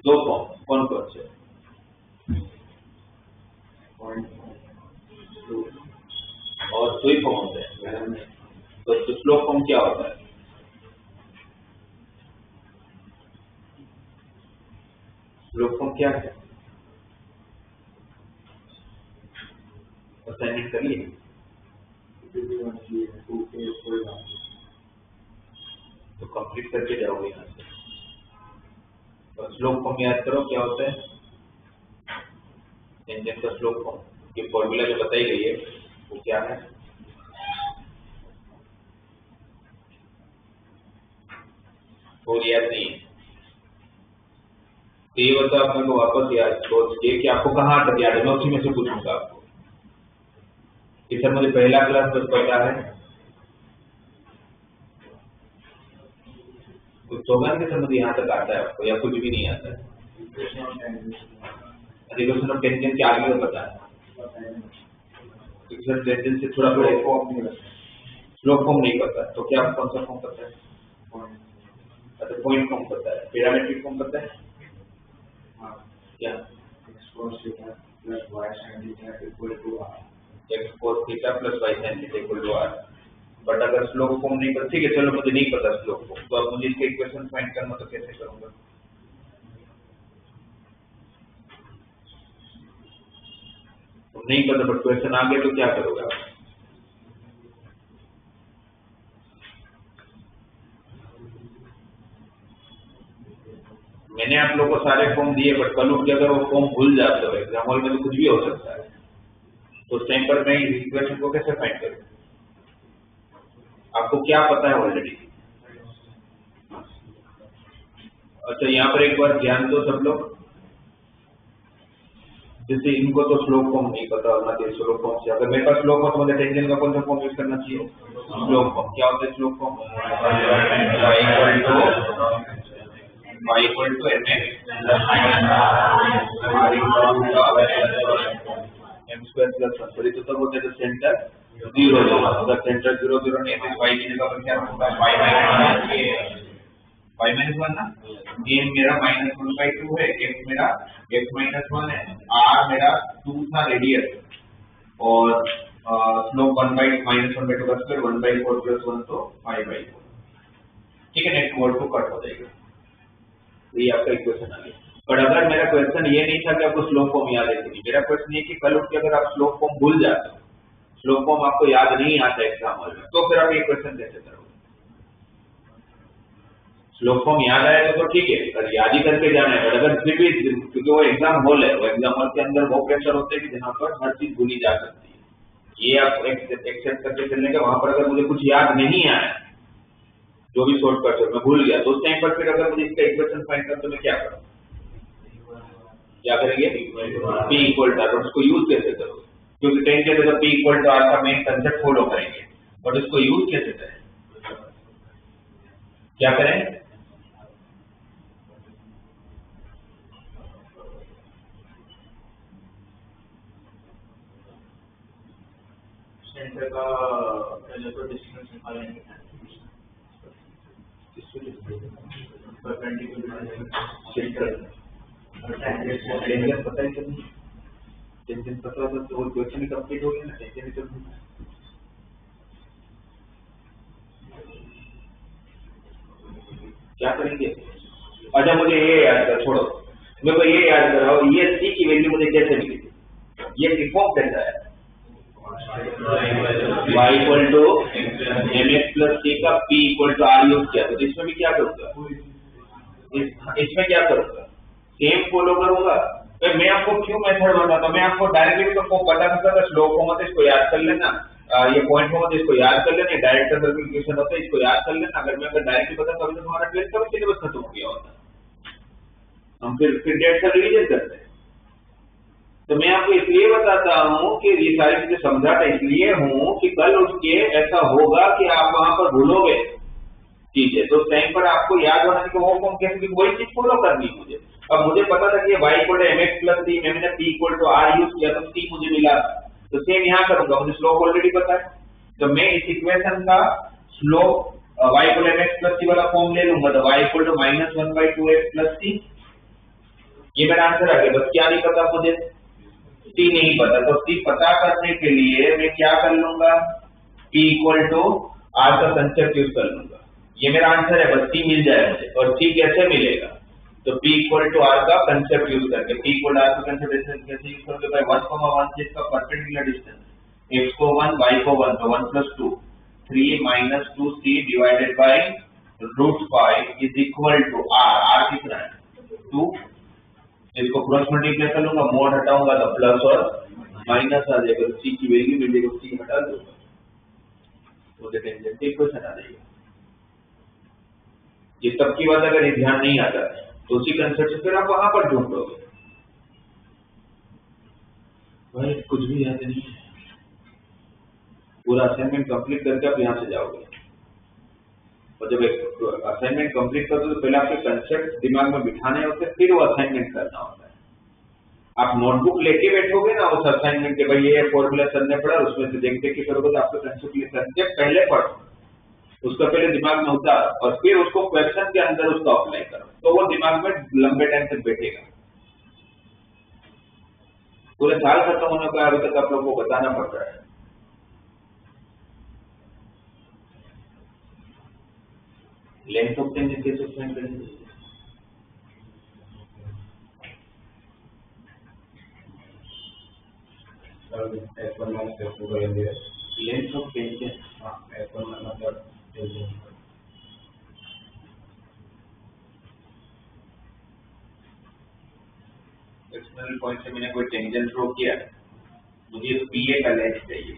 2 फॉर्म। कौन कौन से? और 2 ही फॉर्म होते हैं। तो स्लोप फॉर्म क्या होता है? स्लोप फॉर्म क्या है? असाइनमेंट करिए। तो कंप्लीट करके जाओगे यहाँ से। तो स्लोप फॉर्म याद करो क्या होता है। टेंजेंट का स्लोप फॉर्म की फॉर्मूला जो बताई गई है वो क्या है? वो याद नहीं है। तो ये बताओ अपने को वापस याद सोच के कि आपको कहाँ तक याद है, मैं उसी में से पूछूंगा आपको कि सर मुझे पहला क्लास बस पता है, कुछ होगा कि सर मुझे यहाँ तक आता है आपको, या कुछ भी नहीं आता है। रिलेशन ऑफ टेंजेंट के आगे पता है, सर टेंजेंट से थोड़ा स्लोप फॉर्म नहीं पता, तो क्या कौन सा फॉर्म पता है? अच्छा, पॉइंट फॉर्म पता है, पैरामीट्रिक फॉर्म पता है क्या? x cos theta plus y sin theta equal to r, x cos theta plus y sin theta equal to r। But अगर स्लोप फॉर्म नहीं पता, ठीक है चलो मुझे नहीं पता स्लोप फॉर्म, तो अब मुझे इसके इक्वेशन फाइंड करना, तो कैसे करूंगा? तो नहीं पता बट क्वेश्चन आ गया तो क्या करोगे आप? मैंने आप लोगों को सारे फॉर्म दिए, बट कल उठ के अगर वो फॉर्म भूल जाते हो एग्जाम हॉल में तो कुछ भी हो सकता है, तो उस टाइम पर मैं इस इक्वेशन को कैसे फाइंड करूं? आपको क्या पता है ऑलरेडी? अच्छा, यहाँ पर एक बार ध्यान दो सब लोग, जैसे इनको तो स्लोप फॉर्म नहीं पता होना चाहिए, स्लोप फॉर्म से अगर मेरे पास स्लोप हो तो मुझे टेंजेंट का कौन सा फॉर्म यूज करना चाहिए? Slope form. क्या होता है slope form? y equal to mx m square plus 1। तो तब होता है सेंटर 0 0, अगर सेंटर 0 0 नहीं है तो y की जगह पर क्या होगा? y minus 1 ना, ये मेरा -1/2 है, x मेरा x -1 है, r मेरा 2 था रेडियस, और स्लोप 1/-1/2 का स्क्वायर 1/4 + 1 तो 5/4। ठीक है, नेक्स्ट वर्ड को कट हो जाएगा, ये आपका इक्वेशन आ गया। पर अगर मेरा क्वेश्चन ये नहीं था कि आपको स्लोप फॉर्म याद है कि नहीं, मेरा क्वेश्चन ये कि कल उठ के अगर आप स्लोप फॉर्म भूल जाते हो, स्लोप फॉर्म आपको याद नहीं आता एग्जाम हॉल में, तो फिर आप ये क्वेश्चन कैसे करोगे? स्लोप फॉर्म याद आया तो ठीक है, अगर याद ही करके जाना है, अगर फिर भी, क्योंकि वो एग्जाम हॉल है, वो एग्जाम हॉल के अंदर वो प्रेशर होते हैं कि जहाँ पर हर चीज भूली जा सकती है, ये आप एक्सेप्ट करके चलने का। वहां पर अगर मुझे कुछ याद नहीं आया, जो भी शॉर्टकट है मैं भूल गया, तो उस टाइम पर फिर अगर मुझे इसका इक्वेशन फाइंड करना तो मैं क्या करूँ? क्या करेंगे? P इक्वल टू आर, उसको यूज कैसे करोगे? क्योंकि टेंजेंट है तो P इक्वल टू आर का मेन कंसेप्ट फॉलो करेंगे, बट उसको यूज कैसे करें? क्या करें? सेंटर का पहले तो डिस्टेंस निकालेंगे, टेंजेंट पता है कि नहीं? टेंजेंट पता होगा तो क्वेश्चन ही कंप्लीट हो गया ना, टेंजेंट तो क्या करेंगे? अच्छा, मुझे ये याद कर, छोड़ो, मेरे को ये याद कराओ, ये सी की वैल्यू मुझे कैसे मिली थी? ये रिफॉर्म कैसा है? y equal to mx plus c का p equal to r use किया, तो इसमें भी क्या करूंगा? इसमें क्या करूंगा? सेम फॉलो करूंगा। तो मैं आपको क्यों मेथड बताता हूँ, मैं आपको डायरेक्टली तो बता सकता था, स्लोप फॉर्म होता है इसको याद कर लेना, ये पॉइंट फॉर्म होता है इसको याद कर लेना, डायरेक्ट सर्कल इक्वेशन होता है इसको याद कर लेना। अगर मैं डायरेक्टली बताता तो हमारा 12th का भी सिलेबस खत्म हो गया होता, हम फिर डेट का रिवीजन करते हैं। तो मैं आपको इसलिए बताता हूँ कि ये सारी चीजें समझाता इसलिए हूँ कि कल उठ के ऐसा होगा कि आप वहां पर भूलोगे चीजें, तो उस टाइम पर आपको याद होना चाहिए वो फॉर्म कैसे, वही चीज फॉलो करनी है मुझे। अब मुझे पता था कि y equal to mx plus c, मैंने p equal to r use किया तो c मुझे मिला, तो सेम यहाँ करूंगा, मुझे स्लोप ऑलरेडी पता है, तो मैं इस इक्वेशन का slope y equal to mx plus c वाला फॉर्म ले लूंगा, तो y equal to -1/2x plus c, ये मेरा आंसर आ गया। बस क्या नहीं पता मुझे? c नहीं पता, तो c पता करने के लिए मैं क्या कर लूंगा? p इक्वल टू r का कंसेप्ट यूज कर लूंगा, ये मेरा आंसर है, बस c मिल जाए मुझे। और c कैसे मिलेगा? तो p इक्वल टू r का कंसेप्ट यूज करके, p इक्वल r का कंसेप्ट कैसे यूज करके? बाय 1,1 से इसका परपेंडिकुलर डिस्टेंस, x को 1 y को 1, तो 1 + 2 3 - 2c divided by √5 is equal to r कितना है? 2। इसको क्रॉस मल्टीप्लाई कर लूंगा, मोड हटाऊंगा तो प्लस और माइनस आ जाएगा, c की वैल्यू मिल जाएगी, c हटा दूंगा, तो टेंजेंट इक्वेशन आ जाएगा। ये तब की बात अगर ध्यान नहीं आता है, तो उसी कंसेप्ट से फिर आप वहां पर ढूंढोगे। भाई कुछ भी याद नहीं है, पूरा असाइनमेंट कंप्लीट करके आप यहाँ से जाओगे। और जब एक असाइनमेंट कंप्लीट करते तो पहले आपके कंसेप्ट दिमाग में बिठाने होते, फिर वो असाइनमेंट करना होता है। आप नोटबुक लेके बैठोगे ना उस असाइनमेंट के, भाई ये फॉर्मूला सर ने पढ़ा, उसमें से देख देख के करोगे तो आपका कंसेप्ट पहले पढ़ो, उसका पहले दिमाग में उतार और फिर उसको क्वेश्चन के अंदर उसको अप्लाई करो, तो वो दिमाग में लंबे टाइम तक बैठेगा। पूरे साल खत्म होने का अभी तक आप लोगों को बताना पड़ रहा है। लेंथ ऑफ टेंजेंट कैसे फाइंड करेंगे? S1 माइनस S2 करेंगे। लेंथ ऑफ टेंजेंट, हाँ, S1 मतलब टेंजेंट। एक्सटर्नल पॉइंट से मैंने कोई टेंजेंट ड्रॉ किया, मुझे PA का लेंथ चाहिए।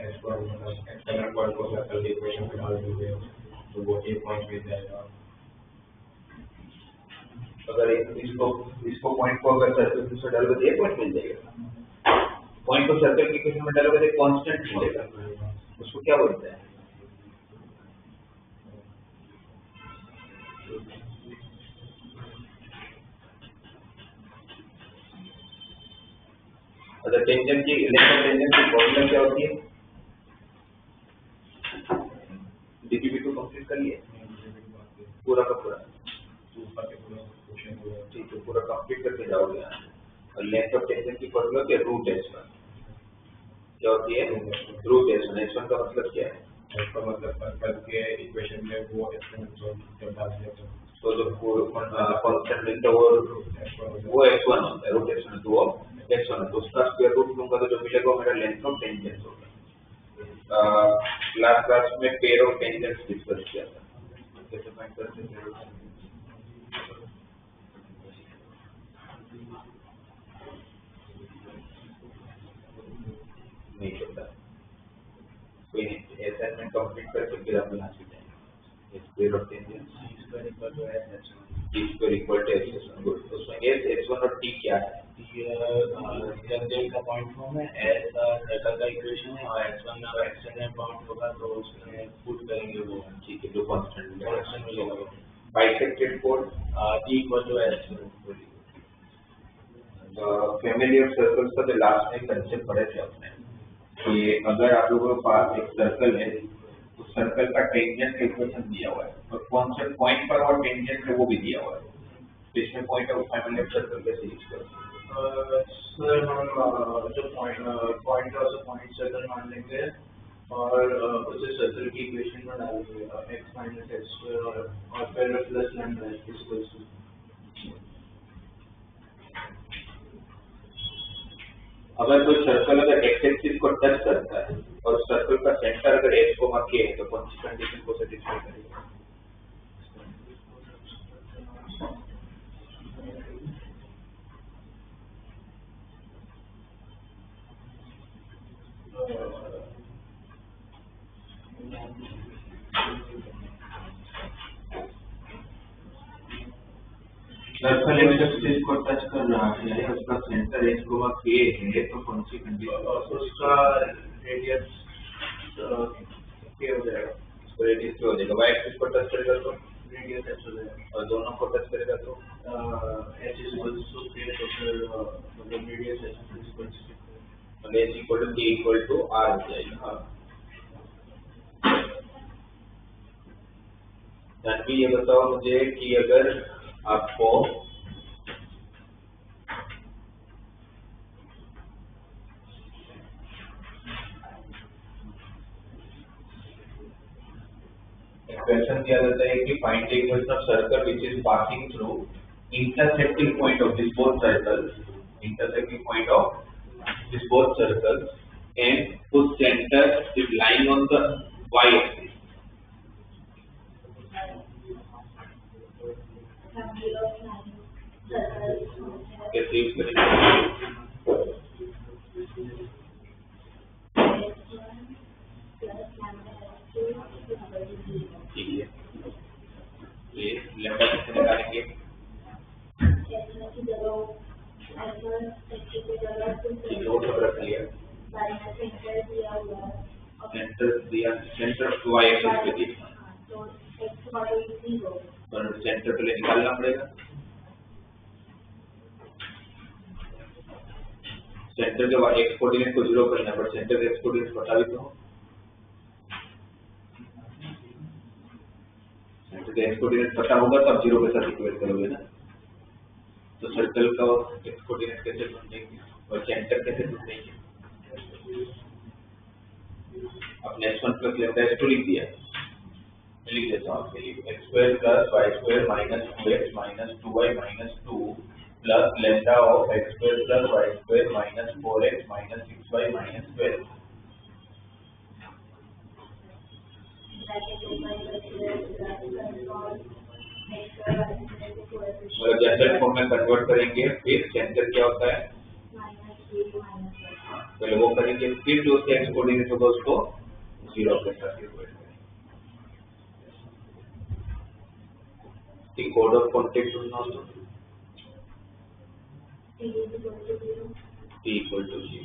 S1 मतलब एक्सटर्नल पॉइंट को सर्कल के इक्वेशन में डाल दीजिए तो वो एक पॉइंट मिल जाएगा। अगर इसको पॉइंट को अगर सर्कल से डालोगे तो एक पॉइंट मिल जाएगा। पॉइंट को सर्कल के इक्वेशन में डालोगे तो कांस्टेंट मिलेगा, उसको क्या बोलते हैं? अच्छा, टेंजेंट की लेंथ ऑफ टेंजेंट की फॉर्मूला क्या होती है? डीपीबी को कंप्लीट कर लिए पूरा का पूरा? ठीक है, पूरा कंप्लीट करके जाओगे। और लेंथ ऑफ टेंजेंट की फॉर्मूला क्या? Root S1। क्या होती है? Root S1। S1 का मतलब क्या है? इसका मतलब सर्कल के इक्वेशन में वो एक्सटेंशन जब डाल दिया तो जो कांस्टेंट लेंथ है वो S1 होता है, रूट S1 तो वो S1 है, तो उसका स्क्वायर रूट लूंगा तो जो मिलेगा मेरा लेंथ ऑफ टेंजेंट होगा। लास्ट क्लास में पेयर ऑफ टेंजेंट्स डिस्कस किया था, कैसे फाइंड करते हैं? नहीं पता, कोई नहीं, असाइनमेंट कंप्लीट करके फिर आप यहाँ से जाएंगे। Pair of tangents T square equal to S1। Good, उसमें S1 और T क्या है? टेंजेंट का पॉइंट फॉर्म है, S सर्कल का इक्वेशन है और S1 अगर एक्सटर्नल पॉइंट होगा तो उसमें पुट करेंगे वो। ठीक है, जो कांस्टेंट मिलेगा। बाइसेक्टेड कोड T equal to S1। Familiar circles का तो लास्ट में कंसेप्ट पढ़े थे आपने कि अगर आप लोगों के पास एक सर्कल है, उस सर्कल का टेंजेंट इक्वेशन दिया हुआ है और कौन से पॉइंट पर और टेंजेंट है वो भी दिया हुआ है, तो इसमें पॉइंट ऑफ फैमिलियर सर्कल कैसे यूज करें? सर हम जो पॉइंट सर्कल मान लेंगे और उसे सर्कल की इक्वेशन में डालेंगे x माइनस एक्स स्क्वायर और फिर प्लस लैम्डा इक्वल्स टू। अगर कोई सर्कल अगर एक्स एक्सिस को टच करता है और सर्कल का सेंटर अगर x को के है तो कौन सी कंडीशन को सेटिस्फाई करेगा? सर्कल एक्स एक्सिस को टच कर रहा है, उसका सेंटर x को के है, तो कौन सी कंडीशन? उसका रेडियस के हो जाएगा, उसको रेडियस क्या हो जाएगा? y एक्सिस को टच करेगा तो रेडियस h हो जाएगा और दोनों को टच करेगा तो h इक्वल्स टू k, तो फिर मतलब radius h equals h equal to k equal to r हो जाएगा। जानवी ये बताओ मुझे कि अगर आपको क्वेश्चन दिया जाता है कि find the equation of circle which is passing through intersecting point of this both circles, intersecting point of this both circles and whose center is lying on the y axis. कैसे use करेंगे? ठीक है, ये lambda कितने निकालेंगे? ठीक है, वो सब रख लिया। सेंटर दिया, सेंटर y एक्सिस पे दिया, पर सेंटर पहले निकालना पड़ेगा। सेंटर के x कोऑर्डिनेट को 0 करना, पर सेंटर के x कोऑर्डिनेट बता भी तो, सेंटर के x कोऑर्डिनेट पता होगा तब 0 के साथ इक्वेट करोगे ना। तो सर्कल का x कोऑर्डिनेट कैसे ढूंढेंगे और सेंटर कैसे ढूंढेंगे? अपने x1 प्लस लेम्डा x2 लिख दिया, लिख देता हूँ आपके लिए, x square plus y square minus 2x minus 2y minus 2 plus lambda of x square plus y square minus 4x minus 6y minus 12। मतलब जनरल फॉर्म में कन्वर्ट करेंगे, फिर सेंटर क्या होता है, पहले वो करेंगे, फिर जो उसका x कोऑर्डिनेट होगा उसको 0 के साथ इक्वेट करेंगे। कोड ऑफ कॉन्टेक्ट ढूंढना हो तो t इक्वल टू 0,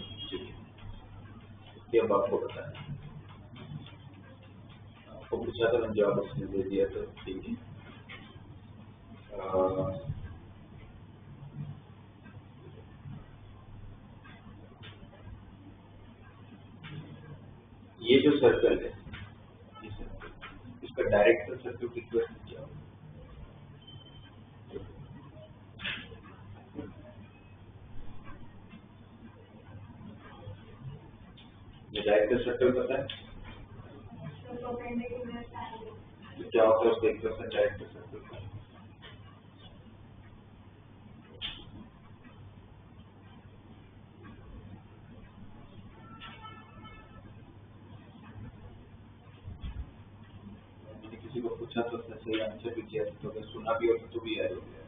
ये अब आपको बताया, आपको पूछा था मैंने, जवाब उसने दे दिया, तो ठीक है। ये जो सर्कल है, इसका डायरेक्ट सर्कल की इक्वेशन क्या होगा? डायरेक्ट सर्कल पता है तो क्या होता है उसका इक्वेशन डायरेक्ट सर्कल का? मैंने किसी को पूछा तो उसने सही आंसर भी किया, तो अगर सुना भी हो तो भी याद हो गया।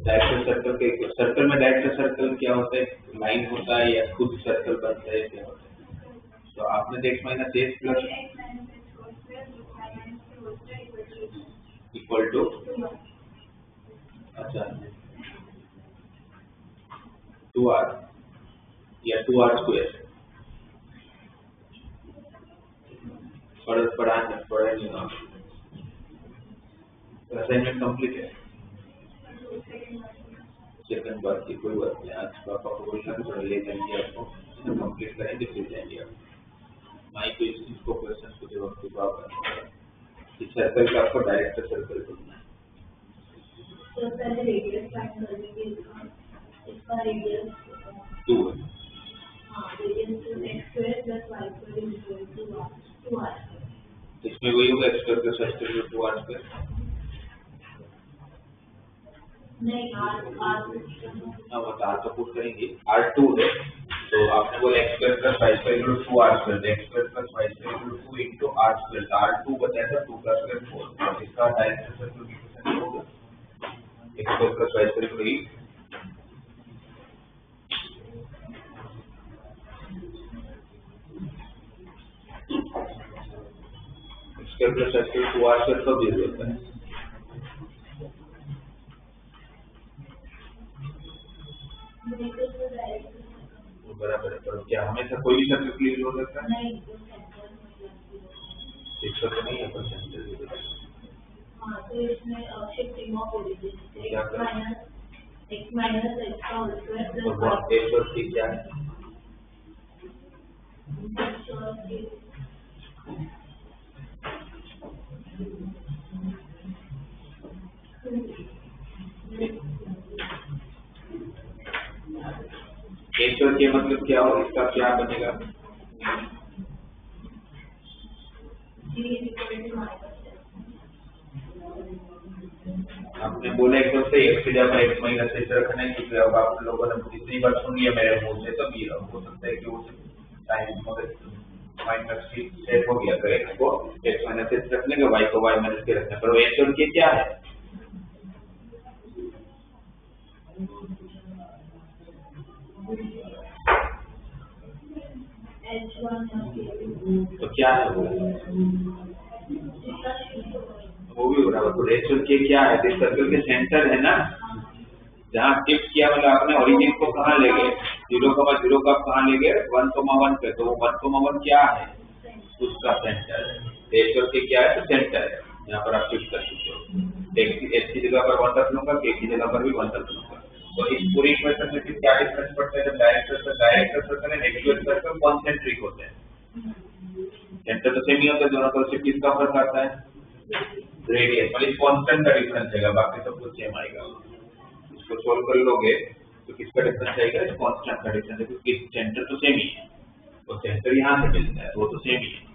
डायरेक्ट सर्कल के, सर्कल में डायरेक्ट सर्कल क्या होता है, लाइन होता है या खुद सर्कल बनता है, क्या होता है? तो आपने तो x minus h plus equal to, अच्छा 2r या 2r स्क्वायर, पढ़ा नहीं ना, असाइनमेंट कंप्लीट है, सेकंड बार की कोई बात नहीं, आज पापा को बोलना तो थोड़ा ले जाएंगे आपको, कंप्लीट करेंगे फिर जाएंगे आप माई को इसको क्वेश्चन को जवाब के बाद इस सर्कल का आपको डायरेक्ट सर्कल ढूंढना है। तो पहले रेडियस फाइंड करेंगे, इसका रेडियस 2 है, हाँ radius x square plus y square equal to 2r। इसमें वही होगा x square plus y square 2r square, नहीं r ना बता तो पुट करेंगे, r2 है तो आपने बोला x square plus y square 2r square, x square plus y square 2 into r square, r2 बताया था 2 का स्क्वायर 4, इसका डायरेक्ट सर्कल इक्वेशन होगा x square plus y square 8, x square plus y square 2r square कब use होता है? बराबर है, पर क्या हमेशा कोई भी सर्कल क्लियर हो सकता है? नहीं, एक सर्कल नहीं है, पर सेंटर हाँ तो इसमें शिफ्टिंग ऑफ ओरिजिन क्या करें? x माइनस x का होल स्क्वायर और प्लस वहाँ एक और थी क्या है? एक और के मतलब क्या हो, इसका क्या बनेगा? आपने बोला एक तो से x से जब x माइनस एच रखना है, क्योंकि अब आप लोगों ने इतनी बार सुन लिया मेरे मुंह से, तब ये हो सकता है कि वो टाइम माइनस सेट हो गया, अगर x को x माइनस एच रखने का, y को y माइनस के रखने पर, h और k क्या है? H1 तो क्या है वो भी बराबर। तो रेशियो के क्या है, इस सर्कल के सेंटर है ना, जहाँ टिप किया मतलब आपने ओरिजिन को कहाँ ले गए, 0,0 का कहाँ ले गए 1,1 पे, तो 1,1 क्या है उसका सेंटर है। रेशियो के क्या है तो सेंटर है, यहाँ पर आप टिप कर सकते हो। एक की जगह पर 1 रख लूंगा, के की जगह पर भी 1 रख लूंगा। तो इस पूरी इक्वेशन में क्या डिफरेंस पड़ता है, जब director circle and actual circle concentric होते हैं, सेंटर तो सेम ही होता है दोनों तरफ से, किसका फर्क आता है रेडियस, मतलब कांस्टेंट का डिफरेंस आएगा, बाकी सब कुछ सेम आएगा। इसको सोल्व कर लोगे तो किसका डिफरेंस आएगा, कांस्टेंट का डिफरेंस है, क्योंकि सेंटर तो सेम ही है, तो सेंटर यहाँ से मिलता है वो तो सेम ही है।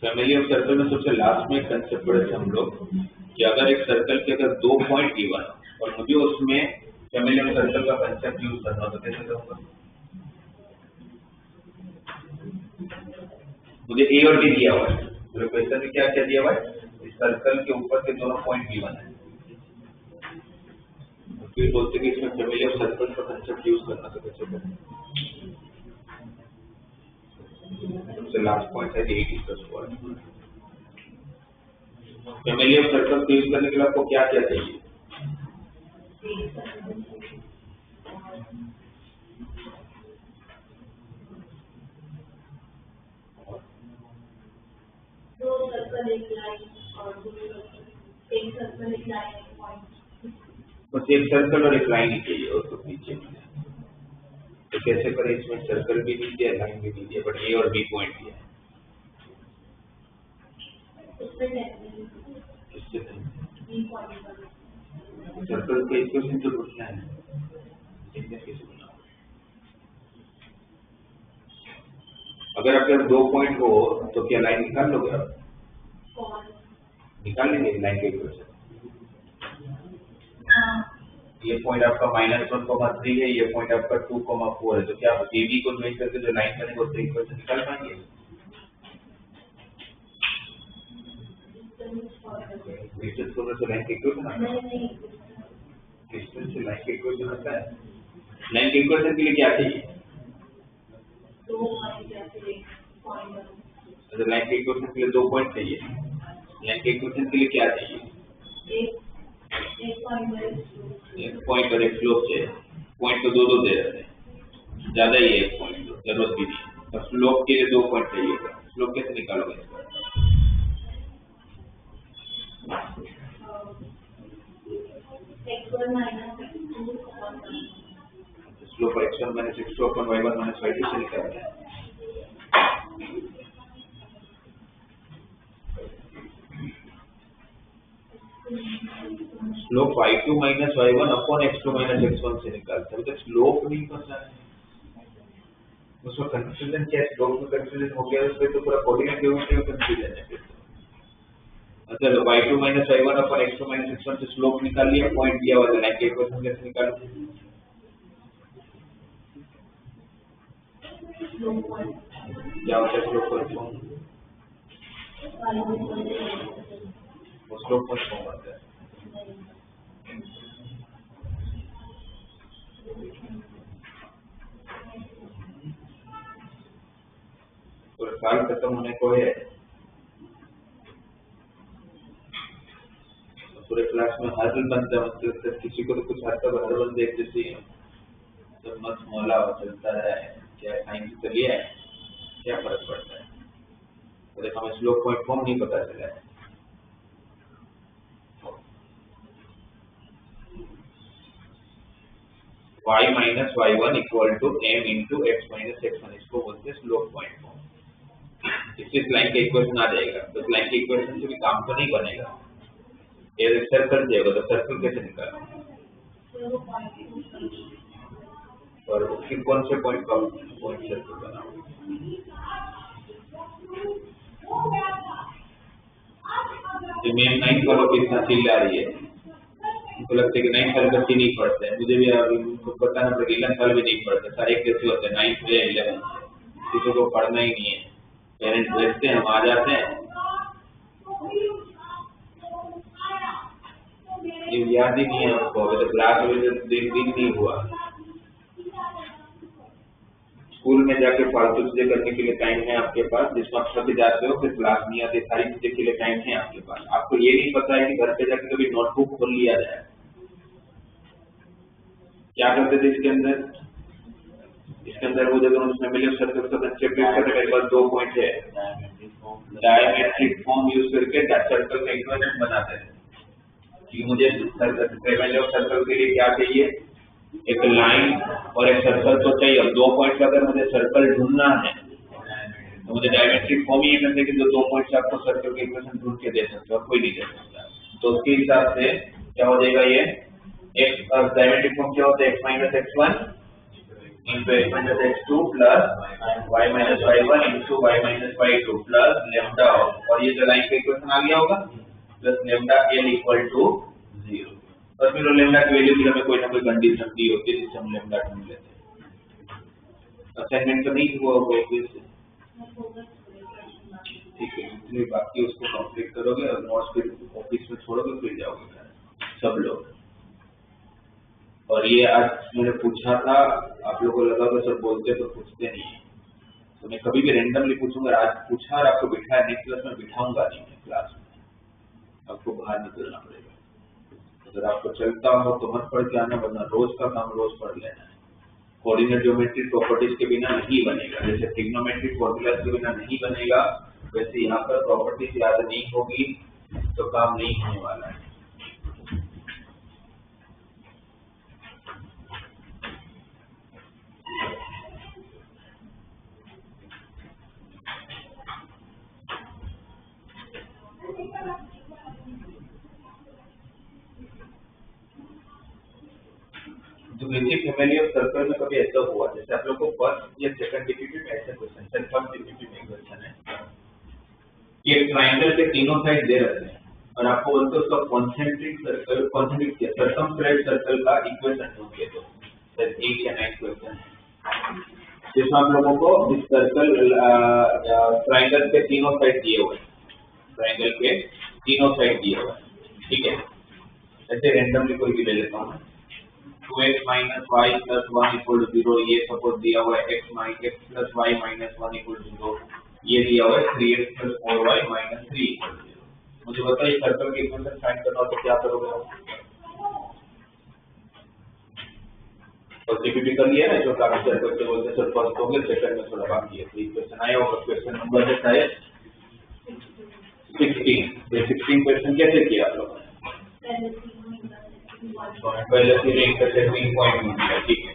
फैमिली ऑफ सर्कल में सबसे लास्ट में कंसेप्ट पढ़े थे हम लोग कि अगर एक सर्कल के अगर 2 पॉइंट गिवन और मुझे उसमें फैमिली ऑफ सर्कल का कंसेप्ट यूज करना तो कैसे करूंगा, मुझे ए और बी दिया हुआ है, मेरे क्वेश्चन में क्या क्या दिया हुआ है, इस सर्कल के ऊपर के दोनों पॉइंट गिवन है, फिर बोलते कि इसमें फैमिली ऑफ सर्कल का कंसेप्ट यूज करना तो कैसे करें। सबसे लास्ट पॉइंट है 80+1। फैमिली ऑफ सर्कल को यूज करने के लिए आपको क्या क्या चाहिए, दो सर्कल एक लाइन और दो सर्कल, एक सर्कल एक लाइन एक पॉइंट, बस एक सर्कल और एक लाइन ही चाहिए और कुछ नहीं चाहिए। तो कैसे करें, इसमें सर्कल भी नहीं दिया लाइन भी नहीं दिया, बट ए और बी पॉइंट दिया है, उसमें किससे नहीं बी पॉइंट सर्कल के इक्वेशन तो पूछना है, कैसे बनाओ। अगर आपके पास 2 पॉइंट हो तो क्या लाइन निकाल लोगे आप, निकाल लेंगे लाइन के इक्वेशन। ये पॉइंट आपका -1,3 है, ये पॉइंट आपका 2,4 है, तो क्या आप ए बी को ज्वाइन करके जो लाइन बनेगा उससे इक्वेशन निकाल पाएंगे, डिस्टेंस को तो लाइन के इक्वेशन आता है, डिस्टेंस से लाइन के इक्वेशन आता है। लाइन के इक्वेशन के लिए क्या चाहिए, तो लाइन के इक्वेशन के लिए 2 पॉइंट चाहिए, लाइन के इक्वेशन के लिए क्या चाहिए, एक पॉइंट और एक स्लोप चाहिए। पॉइंट तो 2 दे रहे हैं, ज्यादा ही है एक पॉइंट, तो जरूरत भी नहीं, तो स्लोप के लिए 2 पॉइंट चाहिए। स्लोप कैसे निकालोगे इसका, स्लोप x1 - x2 अपन y1 - y2 से निकालते हैं। Slope y2 - y1 upon x2 - x1 से निकालते हैं। तो स्लोप नहीं पता है, उसमें कंफ्यूजन क्या है, स्लोप में कंफ्यूजन हो गया, उसमें तो पूरा कोऑर्डिनेट ज्योमेट्री में कंफ्यूजन है फिर। अच्छा तो y2 - y1 upon x2 - x1 से स्लोप निकाल लिया, पॉइंट दिया हुआ था, लाइन के इक्वेशन कैसे निकालो, क्या होता है स्लोप पॉइंट, वो स्लोप पॉइंट कौन होता है, पूरा साल खत्म होने को है, पूरे क्लास में हर बंदा मतलब किसी को तो कुछ हद तक बंदोबस्त देख देती है, तो मत मौला चलता है, क्या साइंस चलिए क्या फर्क पड़ता है, तो देखो हमें स्लोप पॉइंट फॉर्म नहीं पता चला है। y - y1 = m × x - x1, इसको बोलते हैं स्लोप पॉइंट फॉर्म। इससे लाइन के इक्वेशन आ जाएगा, तो लाइन के इक्वेशन से भी काम तो नहीं बनेगा, ये सर्कल देगा तो सर्कल कैसे निकालें, और फिर कौन से पॉइंट का पॉइंट सर्कल बनाओ, जो मेन लाइन पर कितना चिल्ला रही है, तो लगता है कि 9 साल बच्चे नहीं पढ़ते हैं, मुझे भी अभी उनको बताना पड़ेगा 11 साल भी नहीं पढ़ते, सारे एक जैसे होते हैं 9 से 11, किसी को पढ़ना ही नहीं है, पेरेंट्स भेजते हैं, हम आ जाते हैं, ये याद ही नहीं है आपको, अगर क्लास में जब दिन नहीं हुआ, स्कूल में जाके फालतू चीजें करने के लिए टाइम है आपके पास, जिसमें आप थक जाते हो, फिर क्लास नहीं आती, सारी चीजें के लिए टाइम है आपके पास। आपको ये नहीं पता है कि घर पे जाके कभी नोटबुक खोल लिया जाए। क्या करते थे इसके अंदर वो जब उसमें मिले सर्कल का कंसेप्ट करते, मेरे पास 2 पॉइंट है, डायमेट्रिक फॉर्म यूज करके सर्कल का इक्वेशन बनाते हैं कि मुझे सर्कल के लिए क्या चाहिए, एक लाइन और एक सर्कल तो चाहिए, और 2 पॉइंट अगर मुझे सर्कल ढूंढना है तो मुझे डायमेट्रिक फॉर्म ये करते कि जो 2 पॉइंट से आपको सर्कल के इक्वेशन ढूंढ के दे सकते हो, कोई नहीं दे सकता। तो उसके हिसाब से क्या हो जाएगा, ये एक डायमेट्रिक फॉर्म क्या होता है, x minus x1 into x minus x2 plus y minus y1 into y minus y2 plus lambda, और ये जो लाइन का इक्वेशन आ गया होगा, plus lambda l equal to 0, और फिर lambda की वैल्यू की हमें कोई ना कोई कंडीशन दी होती है जिससे हम lambda ढूंढ लेते हैं। असाइनमेंट तो नहीं हुआ होगा एक से, ठीक है, इसलिए बाकी उसको कंप्लीट करोगे और नोट्स फिर ऑफिस में छोड़ोगे, फिर जाओगे सब लोग। और ये आज मैंने पूछा था, आप लोगों को लगा कि सर बोलते तो पूछते नहीं है, तो मैं कभी भी रैंडमली पूछूंगा, आज पूछा और आपको बिठाया, नेक्स्ट क्लास में बिठाऊंगा नहीं मैं क्लास में, आपको बाहर निकलना पड़ेगा। अगर आपको चलता हो तो मत पढ़ के आना, वरना रोज का काम रोज पढ़ लेना है। कोऑर्डिनेट ज्योमेट्री प्रॉपर्टीज के बिना नहीं बनेगा, जैसे ट्रिग्नोमेट्रिक फॉर्मूलाज के बिना नहीं बनेगा, वैसे यहाँ पर प्रॉपर्टीज याद नहीं होगी तो काम नहीं होने वाला है। जो बेसिक फैमिली ऑफ सर्कल में कभी ऐसा हुआ, जैसे आप लोग को फर्स्ट या सेकंड डिफिकल्ट में ऐसा क्वेश्चन, सर फर्स्ट डिफिकल्ट में क्वेश्चन है कि एक ट्रायंगल के तीनों साइड दे रखे हैं और आपको बोलते हो उसका concentric circle, concentric circumscribe circle का इक्वेशन ढूंढ के दो। सर एक या नेक्स्ट क्वेश्चन है जिसमें आप लोगों को इस सर्कल ट्रायंगल के तीनों साइड दिए हुए, ट्रायंगल के तीनों साइड दिए हुए, ठीक है। ऐसे रैंडमली कोई भी ले लेता हूँ, 2x minus y plus 1 equal to 0, ये सपोज दिया हुआ है, x plus y minus 1 equal to 0, ये दिया हुआ है 3x plus 4y minus 3 equal to 0। मुझे बताइए सर्कल के इक्वेशन फाइंड करना हो तो क्या करोगे आप? और जीपीटी कर लिया ना, जो काफी सारे बच्चे बोलते हैं सर फर्स्ट हो गए, सेकंड में थोड़ा बाकी है, तो क्वेश्चन आया होगा, क्वेश्चन नंबर है शायद 16। ये 16 क्वेश्चन कैसे किया आप लोगों ने? पहले से इंटरसेक्टिंग पॉइंट ढूंढ लिया, ठीक है,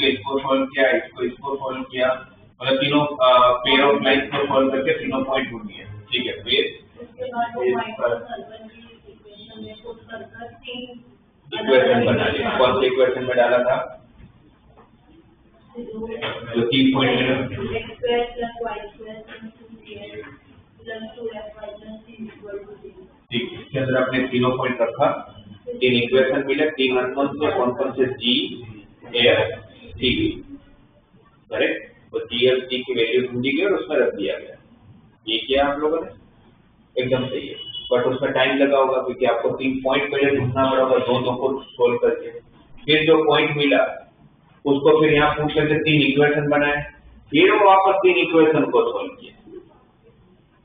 इसको सॉल्व किया, इसको सॉल्व किया, मतलब तीनों पेयर ऑफ लाइंस को सॉल्व करके तीनों पॉइंट ढूंढ लिए, ठीक है। फिर इक्वेशन बना लिया, कौन से इक्वेशन में डाला था, जो 3 पॉइंट मिले, ठीक है, इसके अंदर आपने तीनों पॉइंट रखा, 3 इक्वेशन मिले, 3 अननोन से, कौन से जी एफ सी, करेक्ट, तो जी एफ सी की वैल्यू ढूंढी गई और उसमें रख दिया गया। ये किया आप लोगों ने, एकदम सही है, बट उसमें टाइम लगा होगा क्योंकि आपको 3 पॉइंट पहले ढूंढना पड़ा होगा, दो को सोल्व करके, फिर जो पॉइंट मिला उसको फिर यहाँ पूछ करके 3 इक्वेशन बनाए, फिर वापस 3 इक्वेशन को सोल्व किया,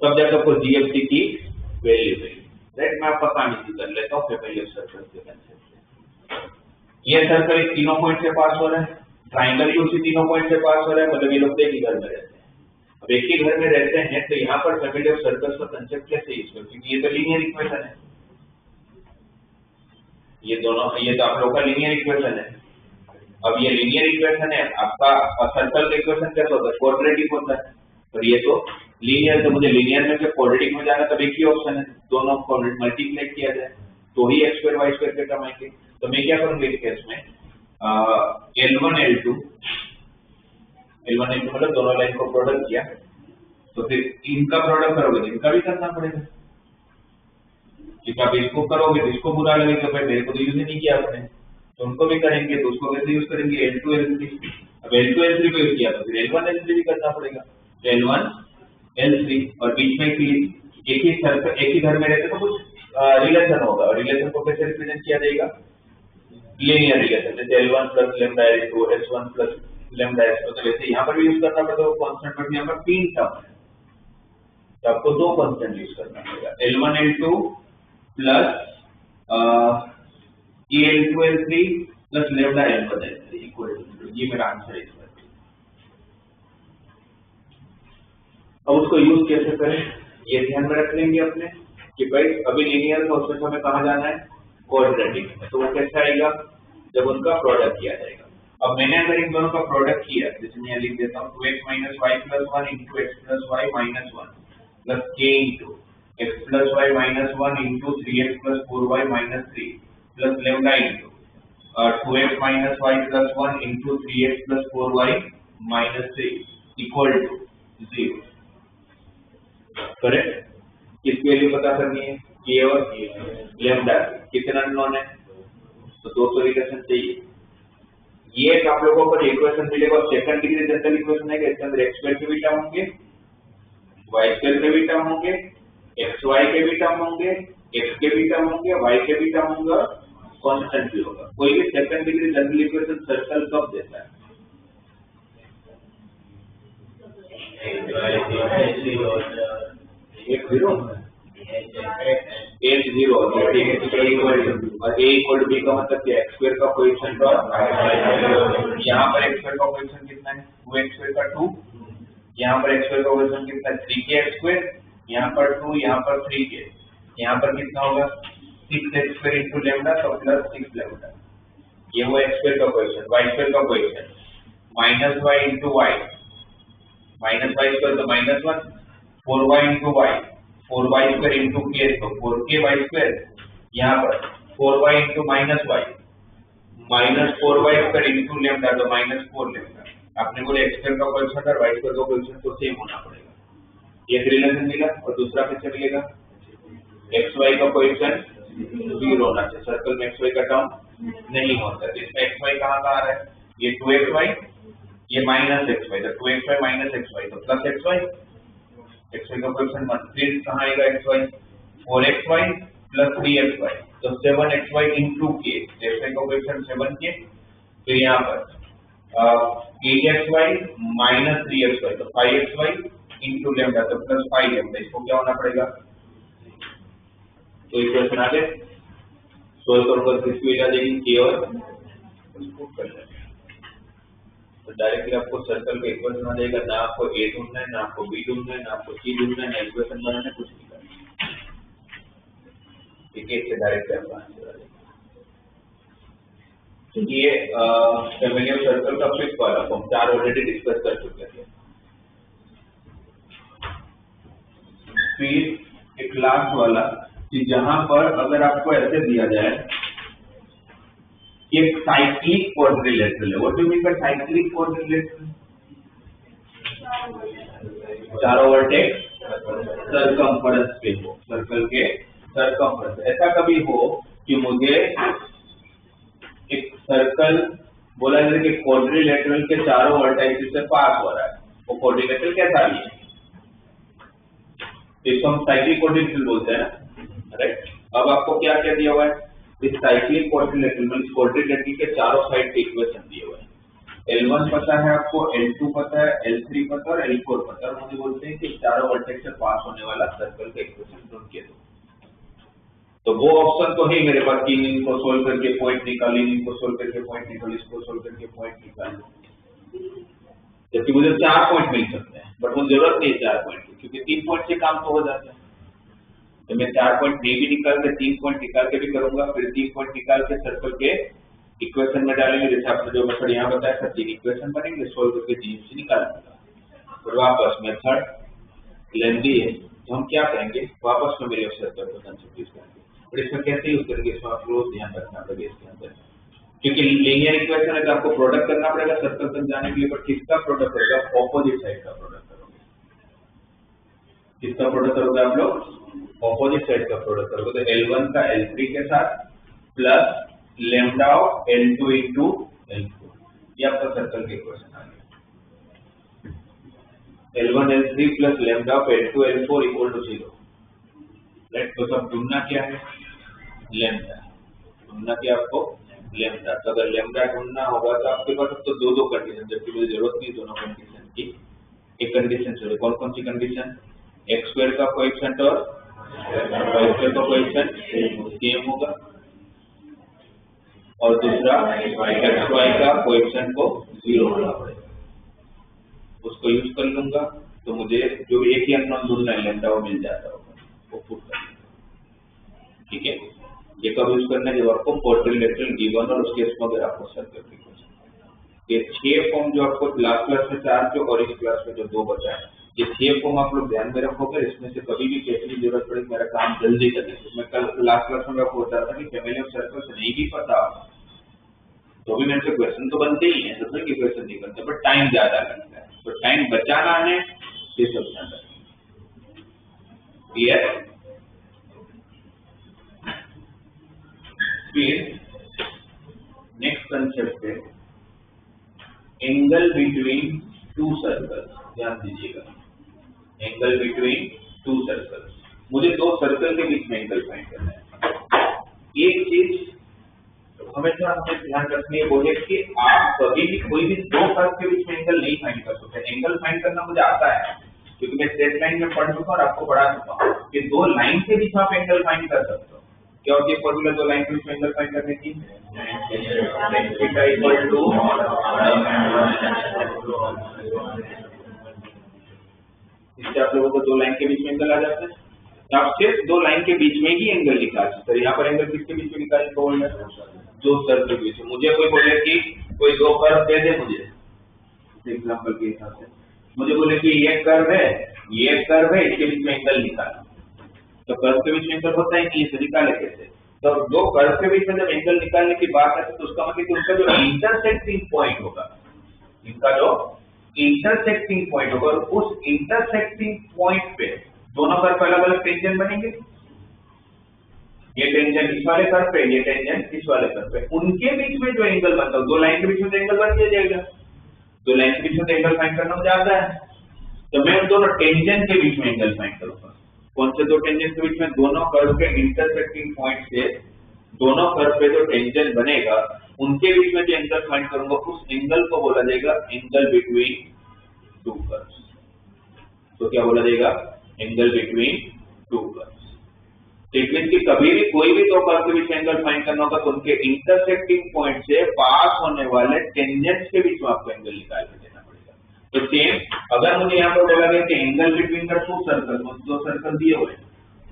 तब जाकर आपको जीएफसी की वैल्यू मिली। राइट, मैं आपका काम इसी कर लेता हूँ फैमिली ऑफ सर्कल के कंसेप्ट से। ये सर्कल इन तीनों पॉइंट से पास हो रहा है, ट्राइंगल भी उसी तीनों पॉइंट से पास हो रहा है, मतलब ये लोग एक ही घर में रहते हैं। अब एक ही घर में रहते हैं तो यहाँ पर फैमिली ऑफ सर्कल्स का कंसेप्ट कैसे यूज करें, क्योंकि ये तो लीनियर इक्वेशन है, ये दोनों, ये तो आप लोग का लीनियर इक्वेशन है। अब ये लीनियर इक्वेशन है, आपका सर्कल का इक्वेशन कैसा होता है, क्वाड्रेटिक होता है, पर ये तो लीनियर, तो मुझे लीनियर में से क्वाड्रेटिक में जाना, तब एक ही ऑप्शन है, दोनों को मल्टीप्लाई किया जाए तो ही x स्क्वायर y स्क्वायर के टर्म आएंगे। तो मैं क्या करूंगा इस केस में, L1 L2 मतलब दोनों लाइन को प्रोडक्ट किया, तो फिर इनका प्रोडक्ट करोगे तो इनका भी करना पड़ेगा, क्योंकि आप इसको करोगे तो इसको बुरा लगेगा, भाई मेरे को तो यूज ही नहीं किया आपने, तो उनको भी करेंगे तो उसको कैसे यूज करेंगे, L2 L3। अब L2 L3 को यूज किया तो फिर L1 L3 भी करना पड़ेगा, तो L1 L3 और बीच में एक ही सर्कल एक ही घर में रहते तो कुछ रिलेशन होगा, और रिलेशन को कैसे रिप्रेजेंट किया जाएगा, लीनियर रिलेशन, जैसे L1 plus lambda L2 S1 plus lambda S2, तो वैसे यहाँ पर भी यूज करना पड़ेगा कांस्टेंट, बट यहाँ पर 3 टर्म है तो आपको 2 कांस्टेंट यूज करना पड़ेगा, L1 L2 plus L2 L3 plus lambda L1 L3 equal to, ये मेरा आंसर है इसमें। अब उसको यूज कैसे करें ये ध्यान में रख लेंगे अपने कि भाई अभी लीनियर का उसमें हमें कहाँ जाना है, क्वाड्रेटिक में, तो वो कैसे आएगा, जब उनका प्रोडक्ट किया जाएगा। अब मैंने अगर इन दोनों का प्रोडक्ट किया, जैसे मैं लिख देता हूँ 2x minus Y plus 1 into X plus Y minus 1 plus K into X plus Y minus 1 into 3x plus 4y minus 3 plus lambda into 2x minus Y plus 1 into 3x plus 4y minus 3 equal to 0। Correct, किसकी value पता करनी है, के और lambda, कितना unknown है, तो 200 relation चाहिए। ये एक आप लोगों को इक्वेशन मिलेगा, सेकंड डिग्री जनरल इक्वेशन है कि इसके अंदर x स्क्वायर के भी टर्म होंगे, y स्क्वायर के भी टर्म होंगे, xy के भी टर्म होंगे, x के भी टर्म होंगे, y के भी टर्म होंगे, कांस्टेंट भी होगा। कोई भी second degree general equation circle कब देता है, एक जीरो एच जीरो और ए इक्वल टू बी का मतलब क्या, एक्स स्क्वायर का कोएफिशिएंट और यहाँ पर एक्स स्क्वायर का कोएफिशिएंट कितना है, 2x स्क्वायर का 2, यहाँ पर एक्स स्क्वायर का कोएफिशिएंट कितना है 3k स्क्वायर, यहाँ पर 2, यहाँ पर 3k, यहाँ पर कितना होगा 6x स्क्वायर इंटू लैम्डा तो प्लस 6 लैम्डा, ये वो एक्स स्क्वायर का कोएफिशिएंट, वाई स्क्वायर का coefficient minus Y into Y, minus Y square तो minus 1, 4y into Y, 4y square into K तो 4k वाई स्क्वायर, यहाँ पर 4y into minus Y, minus 4y square into lambda तो minus 4 lambda. आपने बोले X square का coefficient और Y square का कोएफिशिएंट तो सेम होना पड़ेगा, एक रिलेशन मिला और दूसरा कैसे मिलेगा, एक्स वाई का कोएफिशिएंट 0 होना चाहिए, सर्कल में एक्स वाई का टर्म नहीं होता, तो इसमें एक्स वाई कहाँ आ रहा है, ये 2xy, ये माइनस xy, तो 2xy माइनस xy तो प्लस xy, xy का कोएफिशिएंट मत, फिर कहाँ आएगा xy, 4xy प्लस 3xy तो 7xy इंटू k, xy का कोएफिशिएंट 7k, फिर यहाँ पर 8xy माइनस 3xy तो 5xy इंटू लैम्डा तो प्लस 5 लैम्डा, इसको क्या होना पड़ेगा, तो इक्वेशन आ गए, सोल्व करूंगा तो किसकी वजह देगी, k और उसको कर लेंगे, तो डायरेक्टली आपको सर्कल का इक्वेशन आ जाएगा, ना आपको a ढूंढना है, ना आपको b ढूंढना है, ना आपको c ढूंढना है, ना इक्वेशन बनाना है, कुछ नहीं करना, ठीक है, इससे डायरेक्टली आपका आंसर आ जाएगा। तो ये फैमिली ऑफ सर्कल का फिफ्थ वाला हम 4 ऑलरेडी डिस्कस कर चुके थे। फिर एक लास्ट वाला कि जहां पर अगर आपको ऐसे दिया जाए एक साइक्लिक क्वाड्रिलेटरल है, what do you mean by cyclic quadrilateral, चारों वर्टेक्स सर्कमफरेंस पे हो, सर्कल के सर्कमफरेंस, ऐसा कभी हो कि मुझे एक सर्कल बोला जाए कि क्वाड्रिलेटरल के चारों वर्टेक्स से पास हो रहा है, वो क्वाड्रिलेटरल कैसा भी है, इसको हम साइक्लिक क्वाड्रिलेटरल बोलते हैं ना, राइट। अब आपको क्या क्या दिया हुआ है, इस साइक्लिक क्वाड्रिलेटरल में क्वाड्रिलेटरल के चारों साइड के इक्वेशन दिए हुए हैं, L1 पता है आपको, L2 पता है, L3 पता है और L4 पता है, और मुझे बोलते हैं कि चारों वर्टेक्स से पास होने वाला सर्कल का इक्वेशन ढूंढ के दो, तो वो ऑप्शन तो है मेरे पास, 3 इनको सोल्व करके पॉइंट निकाल, इनको सोल्व करके पॉइंट निकाल, इसको सोल्व करके पॉइंट निकाल, जबकि मुझे 4 पॉइंट मिल सकते हैं, बट मुझे जरूरत नहीं है 4 पॉइंट की, क्योंकि 3 पॉइंट से काम तो हो जाता है, तो मैं 4 पॉइंट नहीं भी निकाल के 3 पॉइंट निकाल के भी करूंगा, फिर 3 पॉइंट निकाल के सर्कल के इक्वेशन में डालेंगे, जैसे आपने जो मेथड यहाँ बताया था, 3 इक्वेशन बनेंगे, सोल्व करके जीएमसी निकालेंगे, फिर वापस मेथड लेंदी है, तो हम क्या करेंगे, वापस में मेरे सर्कल को कंसिडर करेंगे, और इसमें कैसे यूज करेंगे, इसमें आप रोज ध्यान रखना पड़ेगा इसके अंदर, क्योंकि लीनियर इक्वेशन है तो आपको प्रोडक्ट करना पड़ेगा सर्कल तक जाने के लिए, पर किसका प्रोडक्ट करेगा, ऑपोजिट साइड का प्रोडक्ट करोगे, किसका प्रोडक्ट करोगे आप लोग? ऑपोजिट साइड का प्रोडक्ट करोगे। तो L1 का L3 के साथ plus lambda of L2 into L4, ये आपका सर्कल के इक्वेशन आ गया। L1 L3 plus lambda of L2 L4 equal to 0, right. तो सब ढूंढना क्या है? लेमडा ढूंढना क्या आपको? लेमडा। तो अगर लेमडा ढूंढना होगा तो आपके पास अब तो दो कंडीशन, जबकि मुझे जरूरत नहीं दोनों कंडीशन की। एक कंडीशन चाहिए, कौन कौन सी कंडीशन? एक्स स्क्वायर का कोएफिशिएंट और वाई स्क्वायर का कोएफिशिएंट सेम होगा, और दूसरा एक्स वाई का कोएफिशिएंट को 0 होना पड़ेगा, उसको यूज कर लूंगा। तो मुझे जो एक ही अननोन ढूंढना है लेमडा वो मिल जाता होगा, वो पुट कर लूंगा। ठीक है, ये कब यूज करना है? जब आपको क्वाड्रिलेटरल गिवन और उसके इसमें अगर आपको सर्कल की क्वेश्चन। ये 6 फॉर्म जो आपको लास्ट क्लास में 4 थे और इस क्लास में जो 2 बचा है, ये 6 फॉर्म आप लोग ध्यान में रखोगे। इसमें से कभी भी कैसे भी जरूरत पड़े मेरा काम जल्दी करने की। मैं कल लास्ट क्लास में आपको बताया था कि फैमिली ऑफ सर्कल्स नहीं भी पता तो भी मेरे से क्वेश्चन तो बनते ही हैं, सब के क्वेश्चन नहीं बनते, बट टाइम ज्यादा लगता है। तो टाइम बचाना है, ये सब ध्यान रखेंगे। क्लियर? फिर नेक्स्ट कंसेप्ट है एंगल बिटवीन टू सर्कल्स। ध्यान दीजिएगा, एंगल बिटवीन टू सर्कल्स। मुझे 2 सर्कल के बीच में एंगल फाइंड करना है। एक चीज हमेशा हमें ध्यान रखनी है वो है कि आप कभी भी कोई भी 2 कर्व के बीच में एंगल नहीं फाइंड कर सकते। एंगल फाइंड करना मुझे आता है क्योंकि मैं स्ट्रेट लाइन में पढ़ चुका और आपको पढ़ा चुका हूँ कि 2 लाइन के बीच में आप एंगल फाइंड कर सकते हो। क्या होती है फॉर्मूला 2 लाइन के बीच में एंगल फाइंड करने की? थीटा इक्वल टू इससे आप लोगों को 2 लाइन के बीच में एंगल आ जाते हैं। तो आप सिर्फ 2 लाइन के बीच में ही एंगल निकाल सकते हैं। यहाँ पर एंगल किसके बीच में निकालने को बोल रहे हैं? 2 सर्कल के बीच में। मुझे कोई बोले कि कोई 2 कर्व दे दे, मुझे एग्जांपल के हिसाब से मुझे बोले कि ये कर्व है, ये कर्व है, इसके बीच में एंगल निकालो। तो कर्व के बीच में एंगल होता है नहीं, इसे निकाले कैसे? तो 2 कर्व के बीच में जब एंगल निकालने की बात है तो उसका मतलब कि उनका जो इंटरसेक्टिंग पॉइंट होगा, इनका जो इंटरसेक्टिंग पॉइंट होगा, उस इंटरसेक्टिंग पॉइंट पे दोनों कर्व अलग अलग टेंजेंट बनेंगे। ये टेंजेंट इस वाले कर्व पे, ये टेंजेंट इस वाले कर्व पे, उनके बीच में जो एंगल बनता है 2 लाइन के बीच में तो एंगल बन जाएगा। 2 लाइन के बीच में एंगल फाइंड करना मुझे आता है, तो मैं उन दोनों टेंजेंट के बीच में एंगल फाइंड करूंगा। कौन से 2 टेंजेंट के बीच में? दोनों कर्व के इंटरसेक्टिंग पॉइंट से दोनों कर्व पे जो टेंजेंट बनेगा उनके बीच में जो एंगल फाइंड करूंगा उस एंगल को बोला जाएगा एंगल बिटवीन 2 कर्व्स। तो क्या बोला जाएगा? Angle between 2 curves. कि कभी भी कोई भी 2 कर्व के बीच में एंगल फाइंड करना होगा तो उनके इंटरसेक्टिंग पॉइंट से पास होने वाले टेंजेंट्स के बीच में आपको एंगल निकाल के देना पड़ेगा। तो सेम अगर मुझे यहाँ पर बोला गया कि angle between the 2 circle, 2 circle दिए हुए हैं,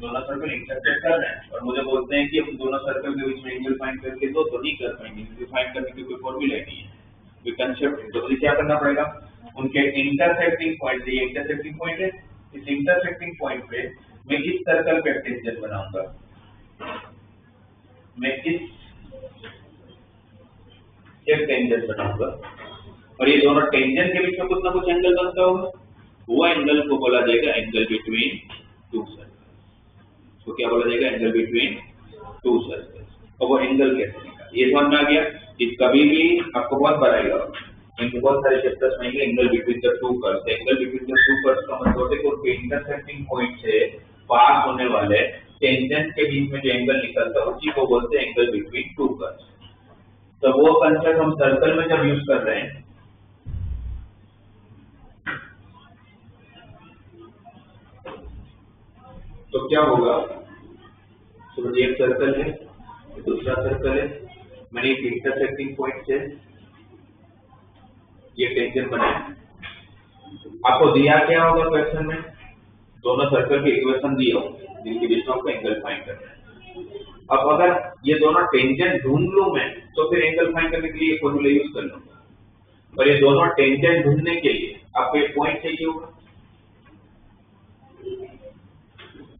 दोनों सर्कल इंटरसेक्ट कर रहे हैं और मुझे बोलते हैं कि हम दोनों सर्कल के बीच में एंगल फाइंड करके दो, तो नहीं कर पाएंगे क्योंकि फाइंड करने की कोई फॉर्मूला नहीं है, कोई कंसेप्ट है। तो मुझे क्या करना पड़ेगा? उनके इंटरसेक्टिंग पॉइंट से, ये इंटरसेक्टिंग पॉइंट है, इस इंटरसेक्टिंग पॉइंट पे मैं इस सर्कल पे टेंजेंट बनाऊंगा, मैं इस एक टेंजेंट बनाऊंगा और ये दोनों टेंजेंट के बीच में कुछ ना कुछ एंगल बनता होगा, वो एंगल को बोला जाएगा एंगल बिटवीन 2 सर्कल। तो क्या बोला जाएगा? Angle between 2 circle. और वो एंगल कैसे निकाल, ये समझ में आ गया? कि कभी भी आपको बहुत बार आएगा, इनके बहुत सारे चैप्टर्स में angle between the 2 curves. Angle between the 2 curves का मतलब है कि उनके इंटरसेक्टिंग पॉइंट से पास होने वाले टेंजेंट के बीच में जो एंगल निकलता है उसी को बोलते हैं एंगल बिटवीन 2 कर्व्स। तो वो कंसेप्ट हम सर्कल में जब यूज कर रहे हैं तो क्या होगा? तो एक सर्कल है, दूसरा सर्कल है, मैंने एक इंटरसेक्टिंग पॉइंट से ये टेंजेंट बनाया। आपको दिया क्या होगा क्वेश्चन में? दोनों सर्कल के इक्वेशन दिए होंगे जिनके बीच में आपको एंगल फाइंड करना है। अब अगर ये दोनों टेंजेंट ढूंढ लूं मैं तो फिर एंगल फाइंड करने के लिए फॉर्मूला यूज कर लूंगा, और ये दोनों टेंजेंट ढूंढने के लिए आपको एक पॉइंट चाहिए होगा,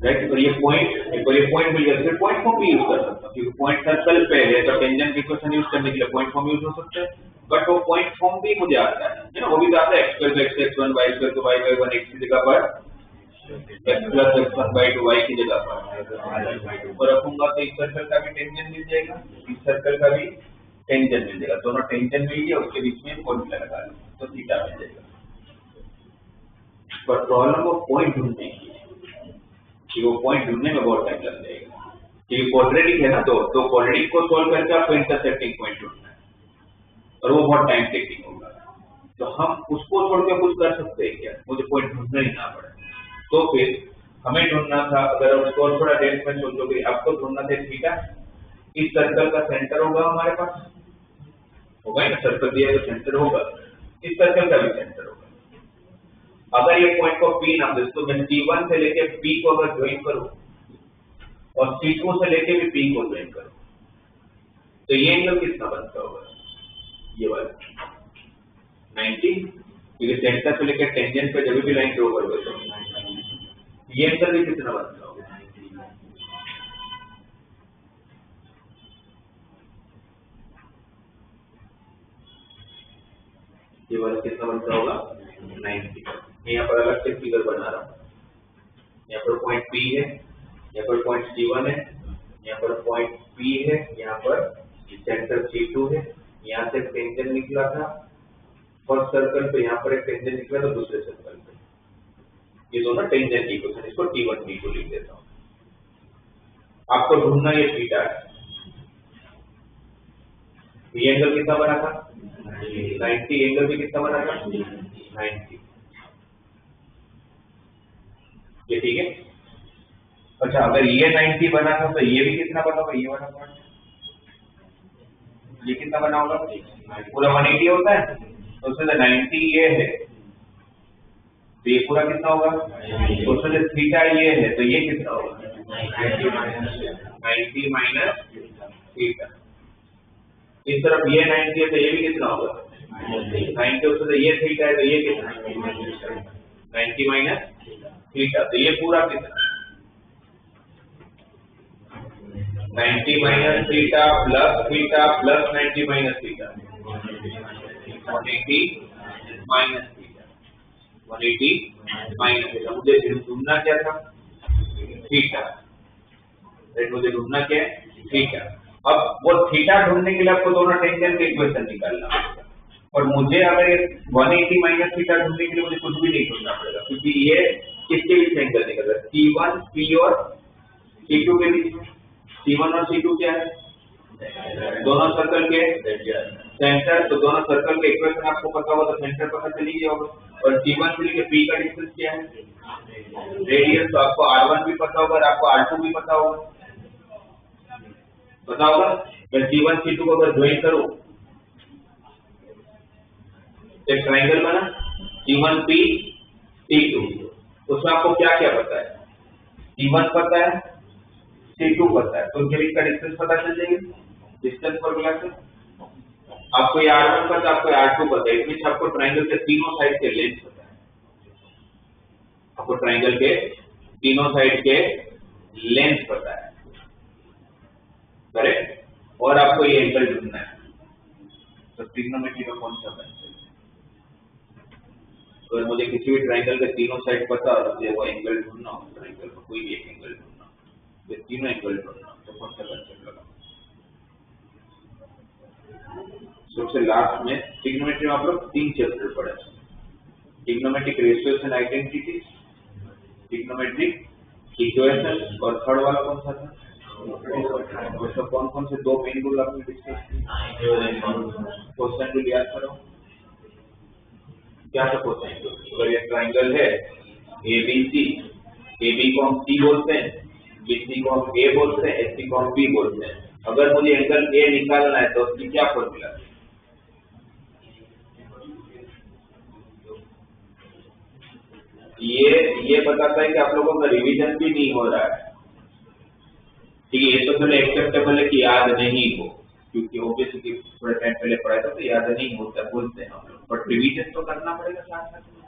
राइट? और ये पॉइंट मिल गया, फिर पॉइंट फॉर्म भी यूज कर सकता हूँ क्योंकि पॉइंट सर्कल पे है तो टेंजेंट इक्वेशन यूज करने के लिए पॉइंट फॉर्म यूज हो सकता है। बट वो पॉइंट फॉर्म भी मुझे आता है ना, वो भी आता है x² x1 y² y 1 x की जगह पर x प्लस x1/2 y की जगह पर रखूंगा तो इस सर्कल का भी टेंजेंट मिल जाएगा, इस सर्कल का भी टेंजेंट मिल जाएगा, दोनों टेंजेंट मिल गया, उसके बीच में फॉर्मूला लगा लो तो थीटा मिल जाएगा। पर प्रॉब्लम वो पॉइंट ढूंढने की है कि वो पॉइंट ढूंढने में बहुत टाइम लग जाएगा, क्योंकि क्वाड्रेटिक है ना, तो क्वाड्रेटिक को सोल्व करके आपको इंटरसेक्टिंग पॉइंट ढूंढना है और वो बहुत टाइम टेकिंग होगा। तो हम उसको छोड़ के कुछ कर सकते हैं क्या, मुझे पॉइंट ढूंढना ही ना पड़े। तो फिर हमें ढूंढना था, अगर उसको थोड़ा डेप्थ में सोचोगे, आपको ढूंढना था थीटा, इस सर्कल का सेंटर होगा हमारे पास, होगा ना, सर्कल दिया तो सेंटर होगा, इस सर्कल का भी सेंटर होगा। अगर ये पॉइंट को P नाम दे तो मैं C1 से लेके P को अगर ज्वाइन करूं और C2 से लेके भी P को ज्वाइन करूं तो ये एंगल कितना बनता होगा, ये वाला 90, क्योंकि सेंटर से लेकर टेंजेंट पे जब भी लाइन ड्रॉ करोगे तो ये एंगल भी कितना बनता होगा, ये वाला कितना बनता होगा 90। मैं यहाँ पर अलग से फिगर बना रहा हूँ, यहाँ पर पॉइंट P है, यहाँ पर पॉइंट C1 है, यहाँ पर पॉइंट P है, यहाँ पर सेंटर C2 है, यहाँ से टेंजेंट निकला था फर्स्ट सर्कल पे, यहाँ पर एक टेंजेंट निकला था दूसरे सर्कल पे, ये दोनों टेंजेंट इक्वेशन, इसको T1 T2 लिख देता हूँ। आपको ढूंढना ये थीटा है, ये एंगल कितना बना था 90, एंगल भी कितना बना था 90, ये ठीक है। अच्छा अगर ये 90 बना था तो ये भी कितना बना होगा, ये वाला पॉइंट ये कितना बना होगा, पूरा 180 होता है, तो उसमें 90 ये है तो ये पूरा कितना होगा, तो उसमें थीटा ये है तो ये कितना होगा 90 माइनस थीटा। इस तरफ ये 90 है तो ये भी कितना होगा 90, उसमें ये थीटा है तो ये कितना 90 माइनस थीटा, तो ये पूरा कितना 90 minus theta plus 90 minus theta 180 minus theta 180 minus theta. मुझे ढूंढना क्या था थीटा, मुझे ढूंढना क्या है थीटा। अब वो थीटा ढूंढने के लिए आपको दोनों टेंजेंट के इक्वेशन निकालना पड़ेगा, और मुझे अगर 180 माइनस थीटा ढूंढने के लिए मुझे कुछ भी नहीं ढूंढना पड़ेगा, क्योंकि ये किसके बीच एंगल निकल रहा है C1 P और C2 के बीच में। C1 और C2 क्या है, दोनों सर्कल के सेंटर, तो दोनों सर्कल के इक्वेशन आपको पता होगा तो सेंटर पता चली गया होगा। और C1 से लेके P का डिस्टेंस क्या है रेडियस, तो आपको R1 भी पता होगा और आपको R2 भी पता होगा, मैं C1 C2 को अगर ज्वाइन करूं एक ट्राइंगल बना C1P C2, उसमें आपको क्या क्या पता है, C1 पता है C2 पता है, तो उनके बीच का डिस्टेंस पता चल जाएगी डिस्टेंस फॉर्मूला से। आपको ये R1 पता है, आपको R2 पता है, इसमें आपको ट्राइंगल के तीनों साइड के लेंथ पता है, आपको ट्राइंगल के तीनों साइड के लेंथ पता है, करेक्ट। और आपको ये एंगल ढूंढना है, तो ट्रिग्नोमेट्री का कौन सा बेंच है, अगर मुझे किसी भी ट्राइंगल के तीनों साइड पता और मुझे वो एंगल ढूंढना हो, ट्राइंगल का कोई भी एक एंगल ढूंढना, ये तीनों एंगल ढूंढना, तो कौन सा कंसेप्ट लगा। सबसे लास्ट में ट्रिग्नोमेट्री में आप लोग 3 चैप्टर पढ़े, trigonometric ratios and identities, trigonometric equation, और थर्ड वाला कौन सा था, उसमें कौन कौन से 2 मेन रूल आपने डिस्कस किए। क्वेश्चन रूल याद करो, क्या था क्वेश्चन रूल, अगर ये ट्राइंगल है ABC, AB को हम C बोलते हैं, BC को हम A बोलते हैं, AC को हम B बोलते हैं, अगर मुझे एंगल A निकालना है तो उसकी क्या फॉर्मूला है, ये बताता है कि आप लोगों का रिवीजन भी नहीं हो रहा है, ठीक है। ये तो चलो एक्सेप्टेबल है कि याद नहीं हो, क्योंकि ऑब्वियसली थोड़े टाइम पहले पढ़ा था तो याद नहीं होता, बोलते हैं हम लोग, बट रिवीजन तो करना पड़ेगा साथ साथ में।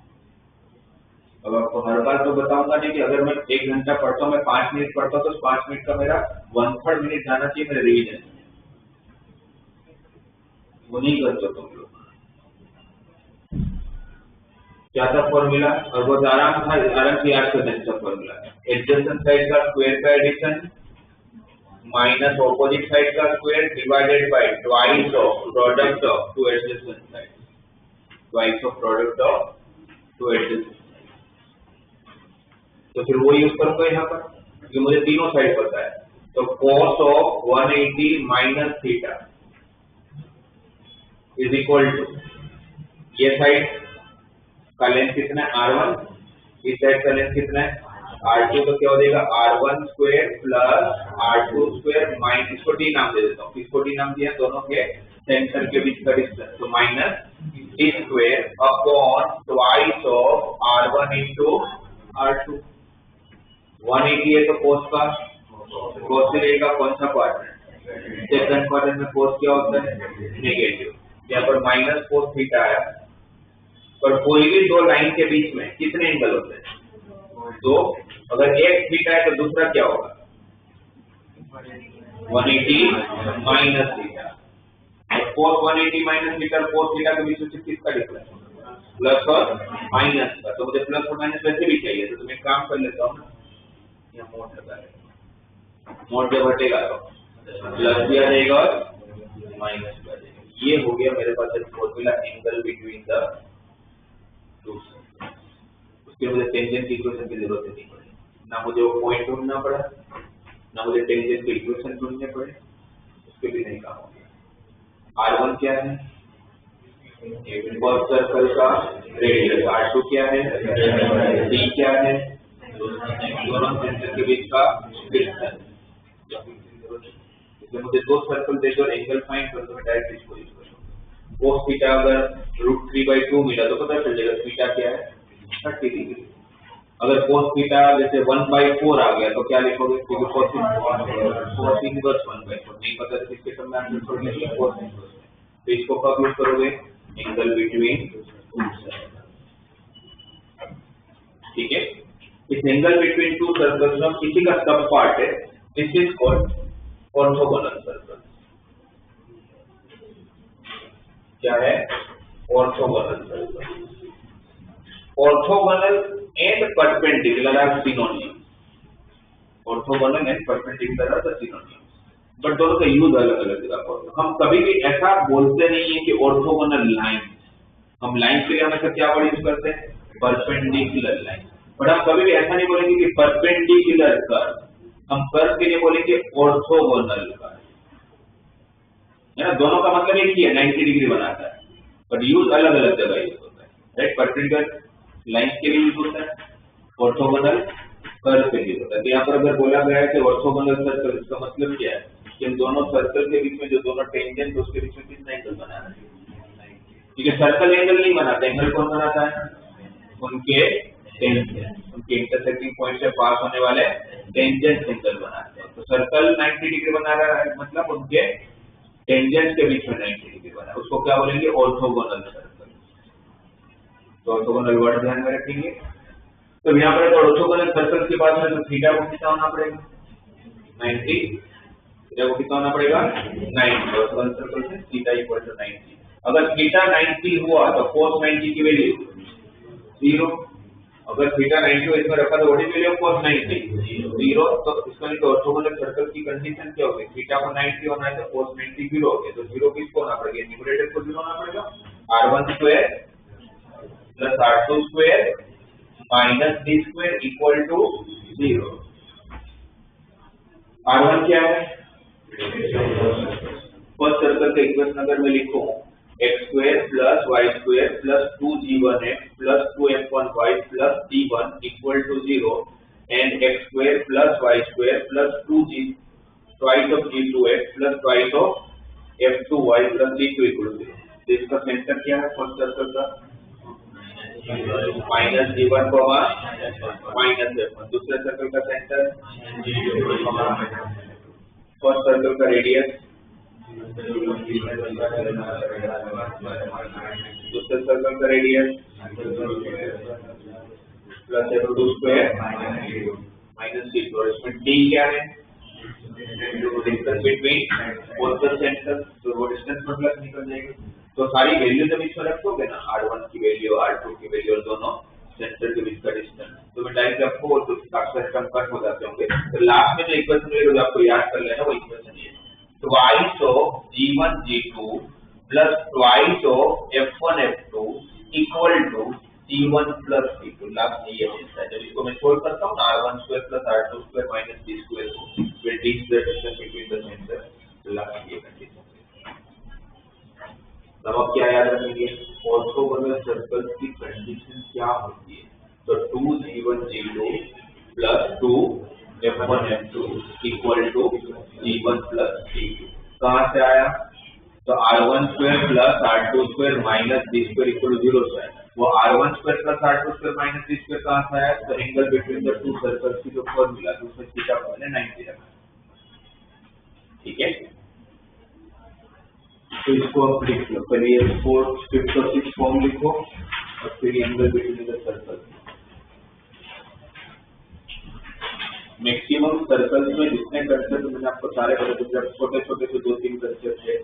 अब आपको हर बार तो बताऊंगा नहीं कि अगर मैं 1 घंटा पढ़ता हूँ, मैं 5 मिनट पढ़ता हूँ, तो 5 मिनट का मेरा 1/3 मिनट जाना चाहिए मेरे रिवीजन, वो नहीं करते तुम लोग, क्या था फॉर्मूला, और बहुत आराम से याद कर सकते हैं फॉर्मूला, एडजेसेंट साइड का स्क्वायर का एडिशन माइनस ऑपोजिट साइड का square divided by twice of product of two adjacent side, twice of product of two adjacent side. तो फिर वो यूज करूंगा यहाँ पर क्योंकि मुझे तीनों साइड पता है। तो cos of 180 minus theta is equal to, ये साइड का लेंथ कितना है r1, इस साइड का लेंथ कितना है r2, तो क्या हो जाएगा r1 square plus r2 square minus, इसको d नाम दे देता हूँ, किसको d नाम दिया, दोनों के सेंटर के बीच का डिस्टेंस, तो minus d square upon twice of r1 into r2। 180 है तो cos का, cos से रहेगा कौन सा क्वाड्रेंट, सेकंड क्वाड्रेंट में cos क्या होता है नेगेटिव, यहाँ पर माइनस cos थीटा आया। पर कोई भी दो लाइन के बीच में कितने एंगल होते हैं, तो अगर एक थीटा है तो दूसरा क्या होगा 180 माइनस थीटा, और cos 180 माइनस थीटा और cos थीटा के बीच में किसका डिफरेंस, प्लस और माइनस का। तो मुझे प्लस और माइनस वैसे भी चाहिए, तो मैं काम कर लेता हूँ ना, यहाँ मोड लगा लेगा, मोड जब हटेगा तो प्लस भी आ जाएगा और माइनस भी आ जाएगा। ये हो गया मेरे पास एक formula angle between the to. उसके मुझे टेंजेंट की इक्वेशन की जरूरत नहीं पड़ी, ना मुझे वो पॉइंट ढूंढना पड़ा, ना मुझे टेंजेंट की इक्वेशन ढूंढने पड़े, उसके भी नहीं काम हो गया। R1 क्या है, फर्स्ट सर्कल का रेडियस, R2 क्या है, D क्या है, दोनों सेंटर के बीच का डिस्टेंस। इसलिए मुझे दो सर्कल दे दो, एंगल फाइंड कर, तो मैं डायरेक्ट इसको यूज करूंगा। cos थीटा अगर √3/2 मिला तो पता चल जाएगा थीटा क्या है 30 डिग्री। अगर cos थीटा जैसे 1/4 आ गया तो क्या लिखोगे, क्योंकि cos इनवर्स 1/4 नहीं पता तो इसके टर्म में आंसर छोड़ दीजिए cos इनवर्स। तो इसको कब यूज करोगे, एंगल बिटवीन टू सर्कल, ठीक है। इस एंगल बिटवीन टू सर्कल्स में किसी का सब पार्ट है, this is called orthogonal circle. क्या है, orthogonal circle. Orthogonal and perpendicular are synonyms, orthogonal and perpendicular are the synonyms, but दोनों का यूज अलग अलग जगह पर। हम कभी भी ऐसा बोलते नहीं है कि ऑर्थोगोनल लाइन, हम लाइन के लिए हमेशा क्या वर्ड यूज करते हैं, परपेंडिकुलर लाइन। बट हम कभी भी ऐसा नहीं बोलेंगे कि परपेंडिकुलर कर्व, हम कर्व के लिए बोलेंगे ऑर्थोगोनल कर्व, है ना। दोनों का मतलब एक ही है, 90 डिग्री बनाता है, बट यूज अलग अलग जगह यूज होता है, राइट। परपेंडिकुलर लाइन के लिए यूज होता है, ऑर्थोगोनल कर्व के लिए होता है। तो यहाँ पर अगर बोला गया है कि ऑर्थोगोनल सर्कल, इसका मतलब क्या है कि हम दोनों सर्कल के बीच में जो दोनों टेंजेंट है उसके बीच में कितना एंगल बना रहे हैं, ठीक है। सर्कल एंगल नहीं बनाता, एंगल कौन बनाता है, उनके टेंजेंट, उनके इंटरसेक्टिंग पॉइंट से पास होने वाले टेंजेंट एंगल बनाते हैं। तो सर्कल 90 डिग्री बना रहा है, मतलब उनके टेंजेंट के बीच में 90 डिग्री बना, उसको क्या बोलेंगे, ऑर्थोगोनल सर्कल। तो ऑर्थोगोनल वर्ड ध्यान में रखेंगे। तो यहाँ पर ऑर्थोगोनल सर्कल की बात है तो थीटा को कितना होना पड़ेगा 90, थीटा को कितना होना पड़ेगा 90, ऑर्थोगोनल सर्कल से थीटा इक्वल टू 90। अगर थीटा 90 हुआ तो cos 90 की वैल्यू 0, अगर थीटा 90 इसमें रखा तो what is value of cos 90 0। तो इसका मतलब ऑर्थोगोनल सर्कल की कंडीशन क्या होगी, थीटा को 90 होना है तो cos 90 0 हो गया, तो 0 किसको होना पड़ेगा, न्यूमरेटर को 0 होना पड़ेगा, r1 square plus r2 square minus d square equal to 0। r1 क्या है, फर्स्ट सर्कल का इक्वेशन अगर मैं लिखूं x square plus y square plus 2g1x plus 2f1y plus d1 equal to 0 and x square plus y square plus 2g twice of g2x plus twice of f2y plus d2 equal to 0। तो इसका centre क्या है first circle का, minus g1 minus f1। दूसरे circle का centre, first circle का radius, दूसरे circle का radius plus f2 square minus d2, और इसमें d क्या है, distance between both the centre, तो वो डिस्टेंस मतलब निकल जाएगा। तो सारी वैल्यू जब इसमें रखोगे ना, R1 की वैल्यू, R2 की वैल्यू और दोनों सेंटर के बीच का डिस्टेंस, तो मैं डायरेक्ट आपको तो अक्सर कम कट हो जाते होंगे। तो लास्ट में जो इक्वेशन मिलेगा जो आपको याद कर लेना वो इक्वेशन ये twice of G1 G2 plus twice of F1 F2 equal to C1 plus C2। Last में ये मिलता है। जब इसको मैं सोल्व करता हूँ ना, R1 square plus R2 square minus D square को, फिर D square distance between the centre, तो लास्ट ये कंडीशन। तब आप क्या याद रखेंगे, ऑर्थोगोनल सर्कल की कंडीशन क्या होती है, तो 2G1 G2 plus 2F1 F2 equal to G1 plus C2। कहाँ से आया, तो R1 square plus R2 square minus D square equal to 0 से आया। वो R1 square plus R2 square minus D square कहाँ से आया, तो angle between the two circles की जो फॉर्मूला है उसमें थीटा को मैंने 90 रखा। ठीक है, तो इसको आप लिख लो, पहले ये 4th 5th और 6th फॉर्म लिखो और फिर angle between the circle. Maximum circles में जितने कंसेप्ट मैंने आपको सारे बता दिए, जब छोटे छोटे से 2-3 कंसेप्ट है।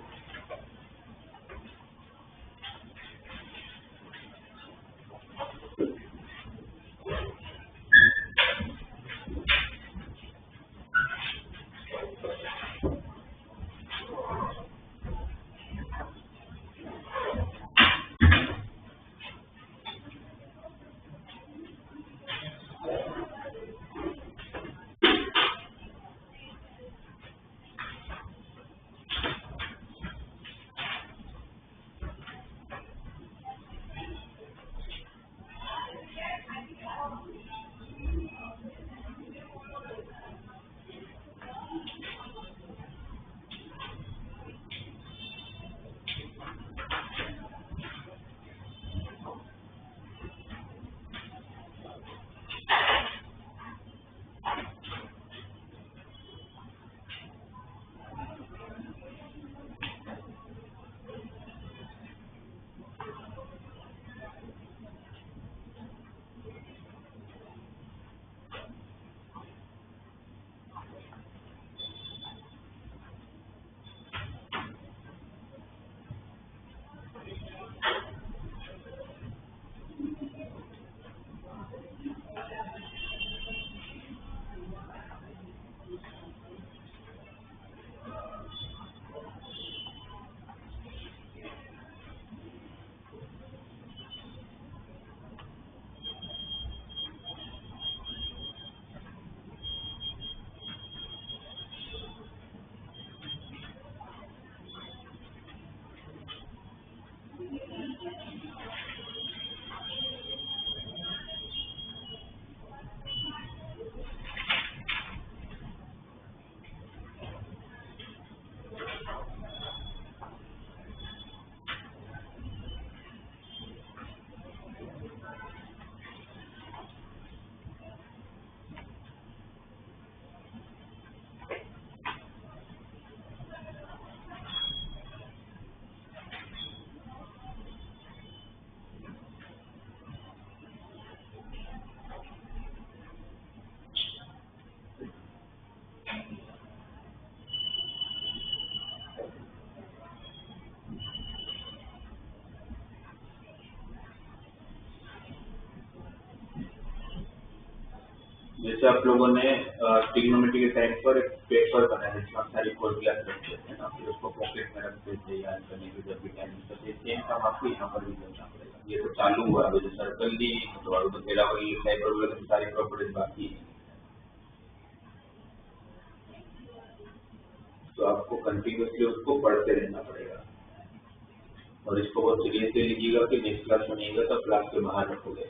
जैसे आप लोगों ने ट्रिग्नोमेट्री के टाइम पर एक पेपर बनाया जिसमें आप सारी फॉर्मूला रखते थे ना, फिर उसको पॉकेट में रखते थे याद करने के जब भी टाइम मिलता था। सेम काम आपको यहाँ पर भी करना पड़ेगा। ये तो चालू हुआ, अभी जो सर्कल दी तो अभी तो तेरा वाली हाइपरबोला की सारी प्रॉपर्टीज बाकी है, तो आपको कंटिन्यूसली उसको पढ़ते रहना पड़ेगा। और इसको बहुत सीरियसली लीजिएगा कि नेक्स्ट क्लास सुनिएगा तो क्लास के बाहर रखोगे।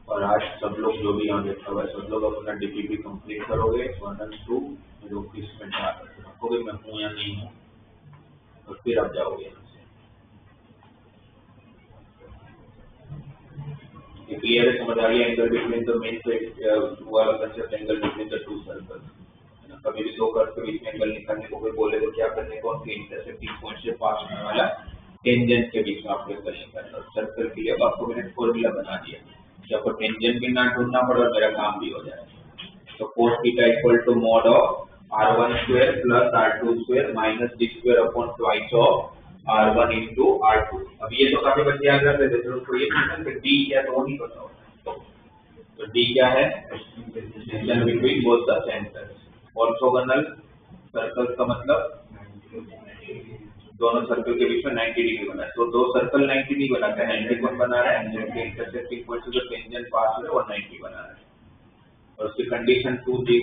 और आज सब लोग जो भी यहाँ बैठा हुआ है सब लोग अपना डीपीपी कंप्लीट करोगे 1 और 2 मेरे ऑफिस में रखोगे, मैं हूँ या नहीं हूँ, और फिर आप जाओगे यहाँ से। क्लियर है, समझ आ गया? एंगल बिटवीन द मेन वाला concept, angle between the to circle. कभी भी दो कर्व के बीच में एंगल निकालने को कोई बोले तो क्या करने को, उनके इंटरसेक्टिंग पॉइंट से पास होने वाला टेंजेंट के बीच में आपको एंगल निकालना। सर्कल के लिए अब आपको मैंने फॉर्मूला बना दिया, जब टेंजेंट भी ना ढूंढना पड़े और मेरा काम भी हो जाए। तो cos theta equal to mod of R1 square plus R2 square minus D square upon twice of R1 into R2। अब ये तो काफी बच्चे याद रखते थे, तो उसको ये पूछना कि D क्या तो नहीं पता होता। तो D क्या है? Distance between both the centres. Orthogonal circles का मतलब दोनों सर्कल के बीच में 90 डिग्री बना है। तो दो सर्कल 90 नहीं बनाते हैं, 90 कौन बना रहा है? जिनके इंटरसेक्टिंग पॉइंट से जो टेंजेंट पास हो रहा है वो 90 बना रहा है। और उसकी कंडीशन 2 दी